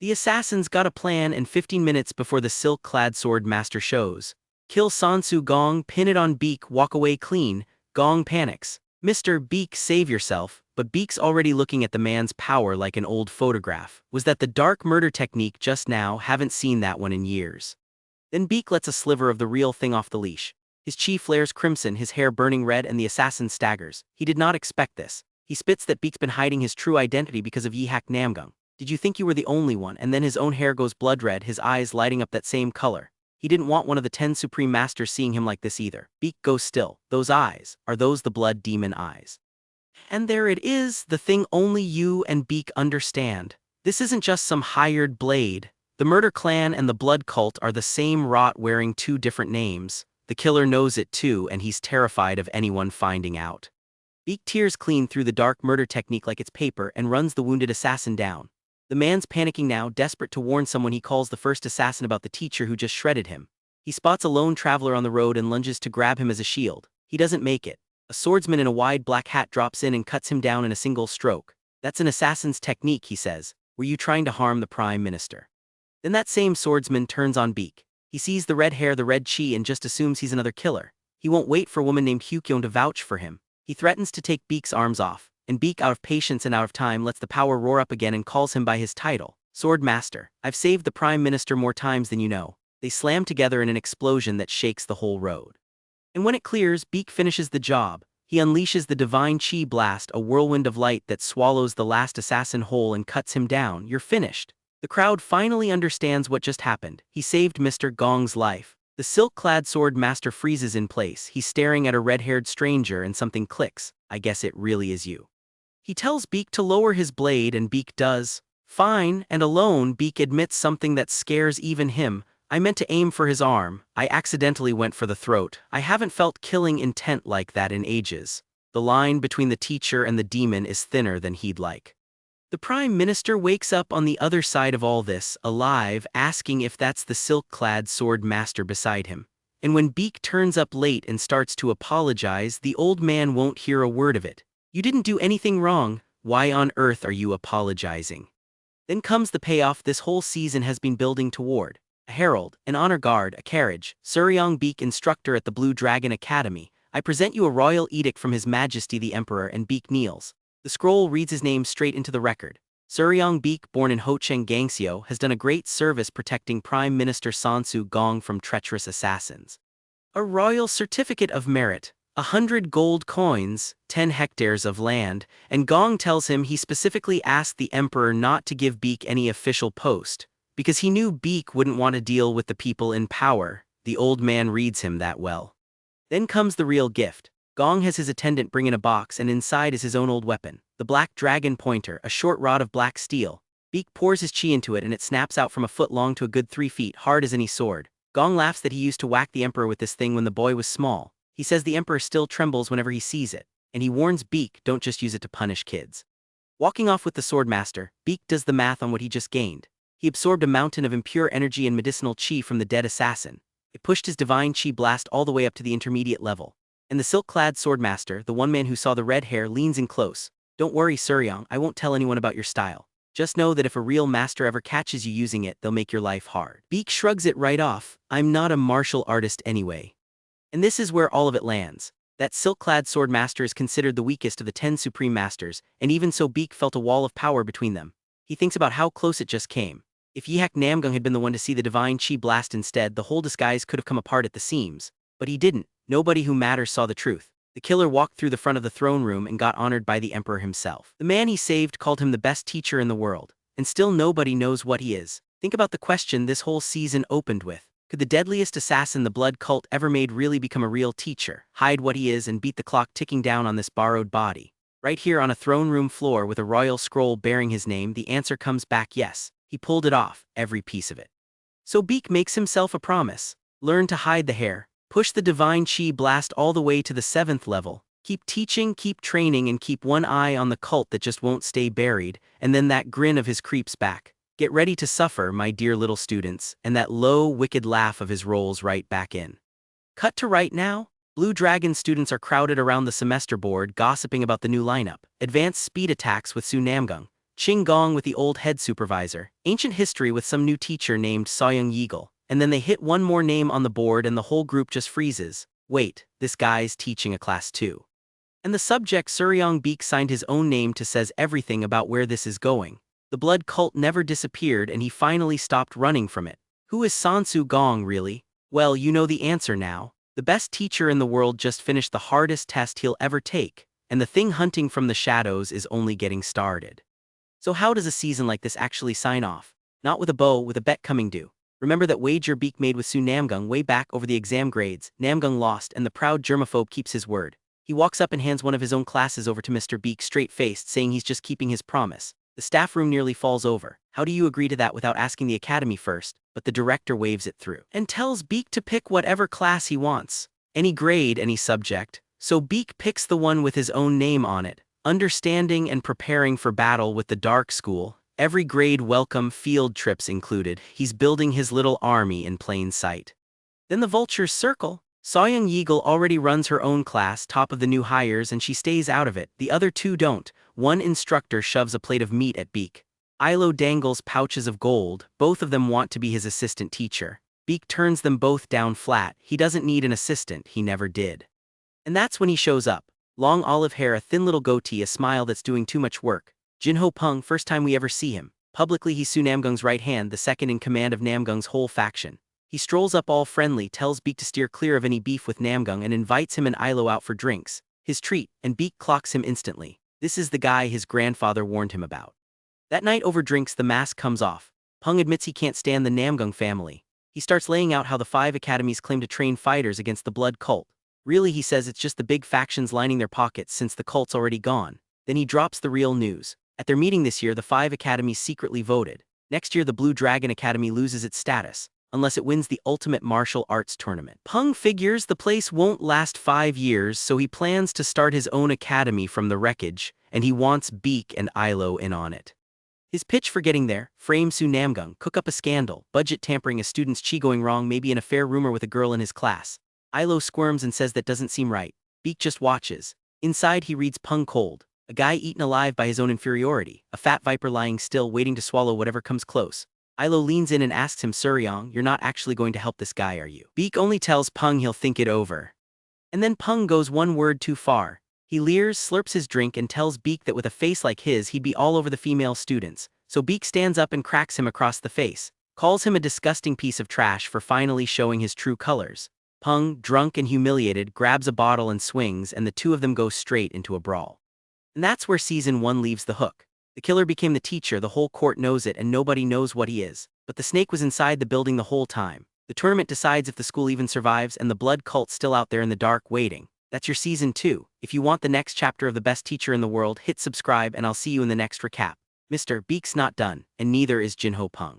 The assassins got a plan, and 15 minutes before the silk-clad sword master shows. Kill Sansu Gong, pin it on Baek, walk away clean. Gong panics. "Mr. Baek, save yourself," but Baek's already looking at the man's power like an old photograph. Was that the dark murder technique just now? Haven't seen that one in years. Then Baek lets a sliver of the real thing off the leash. His chi flares crimson, his hair burning red, and the assassin staggers. He did not expect this. He spits that Baek's been hiding his true identity because of Yihak Namgung. "Did you think you were the only one?" And then his own hair goes blood red, his eyes lighting up that same color. He didn't want one of the 10 Supreme Masters seeing him like this either. Baek goes still. Those eyes, are those the blood demon eyes? And there it is, the thing only you and Baek understand. This isn't just some hired blade. The murder clan and the blood cult are the same rot wearing two different names. The killer knows it too, and he's terrified of anyone finding out. Baek tears clean through the dark murder technique like it's paper and runs the wounded assassin down. The man's panicking now, desperate to warn someone. He calls the first assassin about the teacher who just shredded him. He spots a lone traveler on the road and lunges to grab him as a shield. He doesn't make it. A swordsman in a wide black hat drops in and cuts him down in a single stroke. "That's an assassin's technique," he says. "Were you trying to harm the Prime Minister?" Then that same swordsman turns on Baek. He sees the red hair, the red chi, and just assumes he's another killer. He won't wait for a woman named Hyukyeon to vouch for him. He threatens to take Baek's arms off, and Baek, out of patience and out of time, lets the power roar up again and calls him by his title, Sword Master. "I've saved the Prime Minister more times than you know." They slam together in an explosion that shakes the whole road. And when it clears, Baek finishes the job. He unleashes the divine chi blast, a whirlwind of light that swallows the last assassin whole and cuts him down. "You're finished." The crowd finally understands what just happened. He saved Mr. Gong's life. The silk-clad sword master freezes in place. He's staring at a red-haired stranger and something clicks. "I guess it really is you." He tells Baek to lower his blade, and Baek does. Fine, and alone, Baek admits something that scares even him. "I meant to aim for his arm. I accidentally went for the throat. I haven't felt killing intent like that in ages." The line between the teacher and the demon is thinner than he'd like. The Prime Minister wakes up on the other side of all this, alive, asking if that's the silk-clad sword master beside him. And when Baek turns up late and starts to apologize, the old man won't hear a word of it. "You didn't do anything wrong. Why on earth are you apologizing?" Then comes the payoff this whole season has been building toward. A herald, an honor guard, a carriage. "Suryong Baek, instructor at the Blue Dragon Academy. I present you a royal edict from His Majesty the Emperor," and Baek kneels. The scroll reads his name straight into the record. Suryong Baek, born in Hocheng Gangseo, has done a great service protecting Prime Minister Sansu Gong from treacherous assassins. A royal certificate of merit, 100 gold coins, 10 hectares of land, and Gong tells him he specifically asked the emperor not to give Baek any official post, because he knew Baek wouldn't want to deal with the people in power. The old man reads him that well. Then comes the real gift. Gong has his attendant bring in a box, and inside is his own old weapon, the Black Dragon Pointer, a short rod of black steel. Baek pours his chi into it, and it snaps out from a foot long to a good 3 feet, hard as any sword. Gong laughs that he used to whack the emperor with this thing when the boy was small. He says the emperor still trembles whenever he sees it, and he warns Baek, "Don't just use it to punish kids." Walking off with the sword master, Baek does the math on what he just gained. He absorbed a mountain of impure energy and medicinal chi from the dead assassin. It pushed his divine chi blast all the way up to the intermediate level. And the silk-clad swordmaster, the one man who saw the red hair, leans in close. "Don't worry, Suryong, I won't tell anyone about your style. Just know that if a real master ever catches you using it, they'll make your life hard." Baek shrugs it right off. "I'm not a martial artist anyway." And this is where all of it lands. That silk-clad swordmaster is considered the weakest of the 10 Supreme Masters, and even so Baek felt a wall of power between them. He thinks about how close it just came. If Yihak Namgung had been the one to see the divine chi blast instead, the whole disguise could have come apart at the seams. But he didn't. Nobody who matters saw the truth. The killer walked through the front of the throne room and got honored by the emperor himself. The man he saved called him the best teacher in the world, and still nobody knows what he is. Think about the question this whole season opened with. Could the deadliest assassin the blood cult ever made really become a real teacher, hide what he is, and beat the clock ticking down on this borrowed body? Right here on a throne room floor with a royal scroll bearing his name, the answer comes back yes. He pulled it off, every piece of it. So Baek makes himself a promise. Learn to hide the hair. Push the divine chi blast all the way to the 7th level. Keep teaching, keep training, and keep one eye on the cult that just won't stay buried, and then that grin of his creeps back. Get ready to suffer, my dear little students, and that low, wicked laugh of his rolls right back in. Cut to right now. Blue Dragon students are crowded around the semester board gossiping about the new lineup. Advanced speed attacks with Su Namgung. Ching Gong with the old head supervisor. Ancient history with some new teacher named Soyoung Yeagle. And then they hit one more name on the board and the whole group just freezes. Wait, this guy's teaching a class too. And the subject Suryong Baek signed his own name to says everything about where this is going. The blood cult never disappeared and he finally stopped running from it. Who is Sansu Gong really? Well, you know the answer now. The best teacher in the world just finished the hardest test he'll ever take, and the thing hunting from the shadows is only getting started. So how does a season like this actually sign off? Not with a bow, with a bet coming due. Remember that wager Baek made with Su Namgung way back over the exam grades. Namgung lost and the proud germaphobe keeps his word. He walks up and hands one of his own classes over to Mr. Baek straight-faced, saying he's just keeping his promise. The staff room nearly falls over. How do you agree to that without asking the academy first? But the director waves it through and tells Baek to pick whatever class he wants. Any grade, any subject. So Baek picks the one with his own name on it. Understanding and preparing for battle with the dark school. Every grade welcome, field trips included. He's building his little army in plain sight. Then the vultures circle. Soyoung Yeagle already runs her own class, top of the new hires, and she stays out of it. The other two don't. One instructor shoves a plate of meat at Baek. Ilo dangles pouches of gold. Both of them want to be his assistant teacher. Baek turns them both down flat. He doesn't need an assistant, he never did. And that's when he shows up. Long olive hair, a thin little goatee, a smile that's doing too much work. Jinho Peng, first time we ever see him. Publicly he's Su Namgung's right hand, the second in command of Namgung's whole faction. He strolls up all friendly, tells Baek to steer clear of any beef with Namgung and invites him and Ilo out for drinks. His treat, and Baek clocks him instantly. This is the guy his grandfather warned him about. That night over drinks the mask comes off. Peng admits he can't stand the Namgung family. He starts laying out how the 5 academies claim to train fighters against the blood cult. Really, he says, it's just the big factions lining their pockets since the cult's already gone. Then he drops the real news. At their meeting this year, the 5 academies secretly voted. Next year the Blue Dragon Academy loses its status, unless it wins the ultimate martial arts tournament. Peng figures the place won't last 5 years, so he plans to start his own academy from the wreckage, and he wants Baek and Ilo in on it. His pitch for getting there: frame Su Namgung, cook up a scandal, budget tampering a student's chi going wrong, maybe an affair rumor with a girl in his class. Ilo squirms and says that doesn't seem right. Baek just watches. Inside he reads Peng cold. A guy eaten alive by his own inferiority, a fat viper lying still waiting to swallow whatever comes close. Ilo leans in and asks him, Suryong, you're not actually going to help this guy, are you? Baek only tells Peng he'll think it over. And then Peng goes one word too far. He leers, slurps his drink, and tells Baek that with a face like his he'd be all over the female students. So Baek stands up and cracks him across the face, calls him a disgusting piece of trash for finally showing his true colors. Peng, drunk and humiliated, grabs a bottle and swings, and the two of them go straight into a brawl. And that's where Season 1 leaves the hook. The killer became the teacher, the whole court knows it, and nobody knows what he is. But the snake was inside the building the whole time. The tournament decides if the school even survives, and the blood cult's still out there in the dark waiting. That's your Season 2. If you want the next chapter of The Best Teacher in the World, hit subscribe and I'll see you in the next recap. Mr. Baek's not done, and neither is Jinho Peng.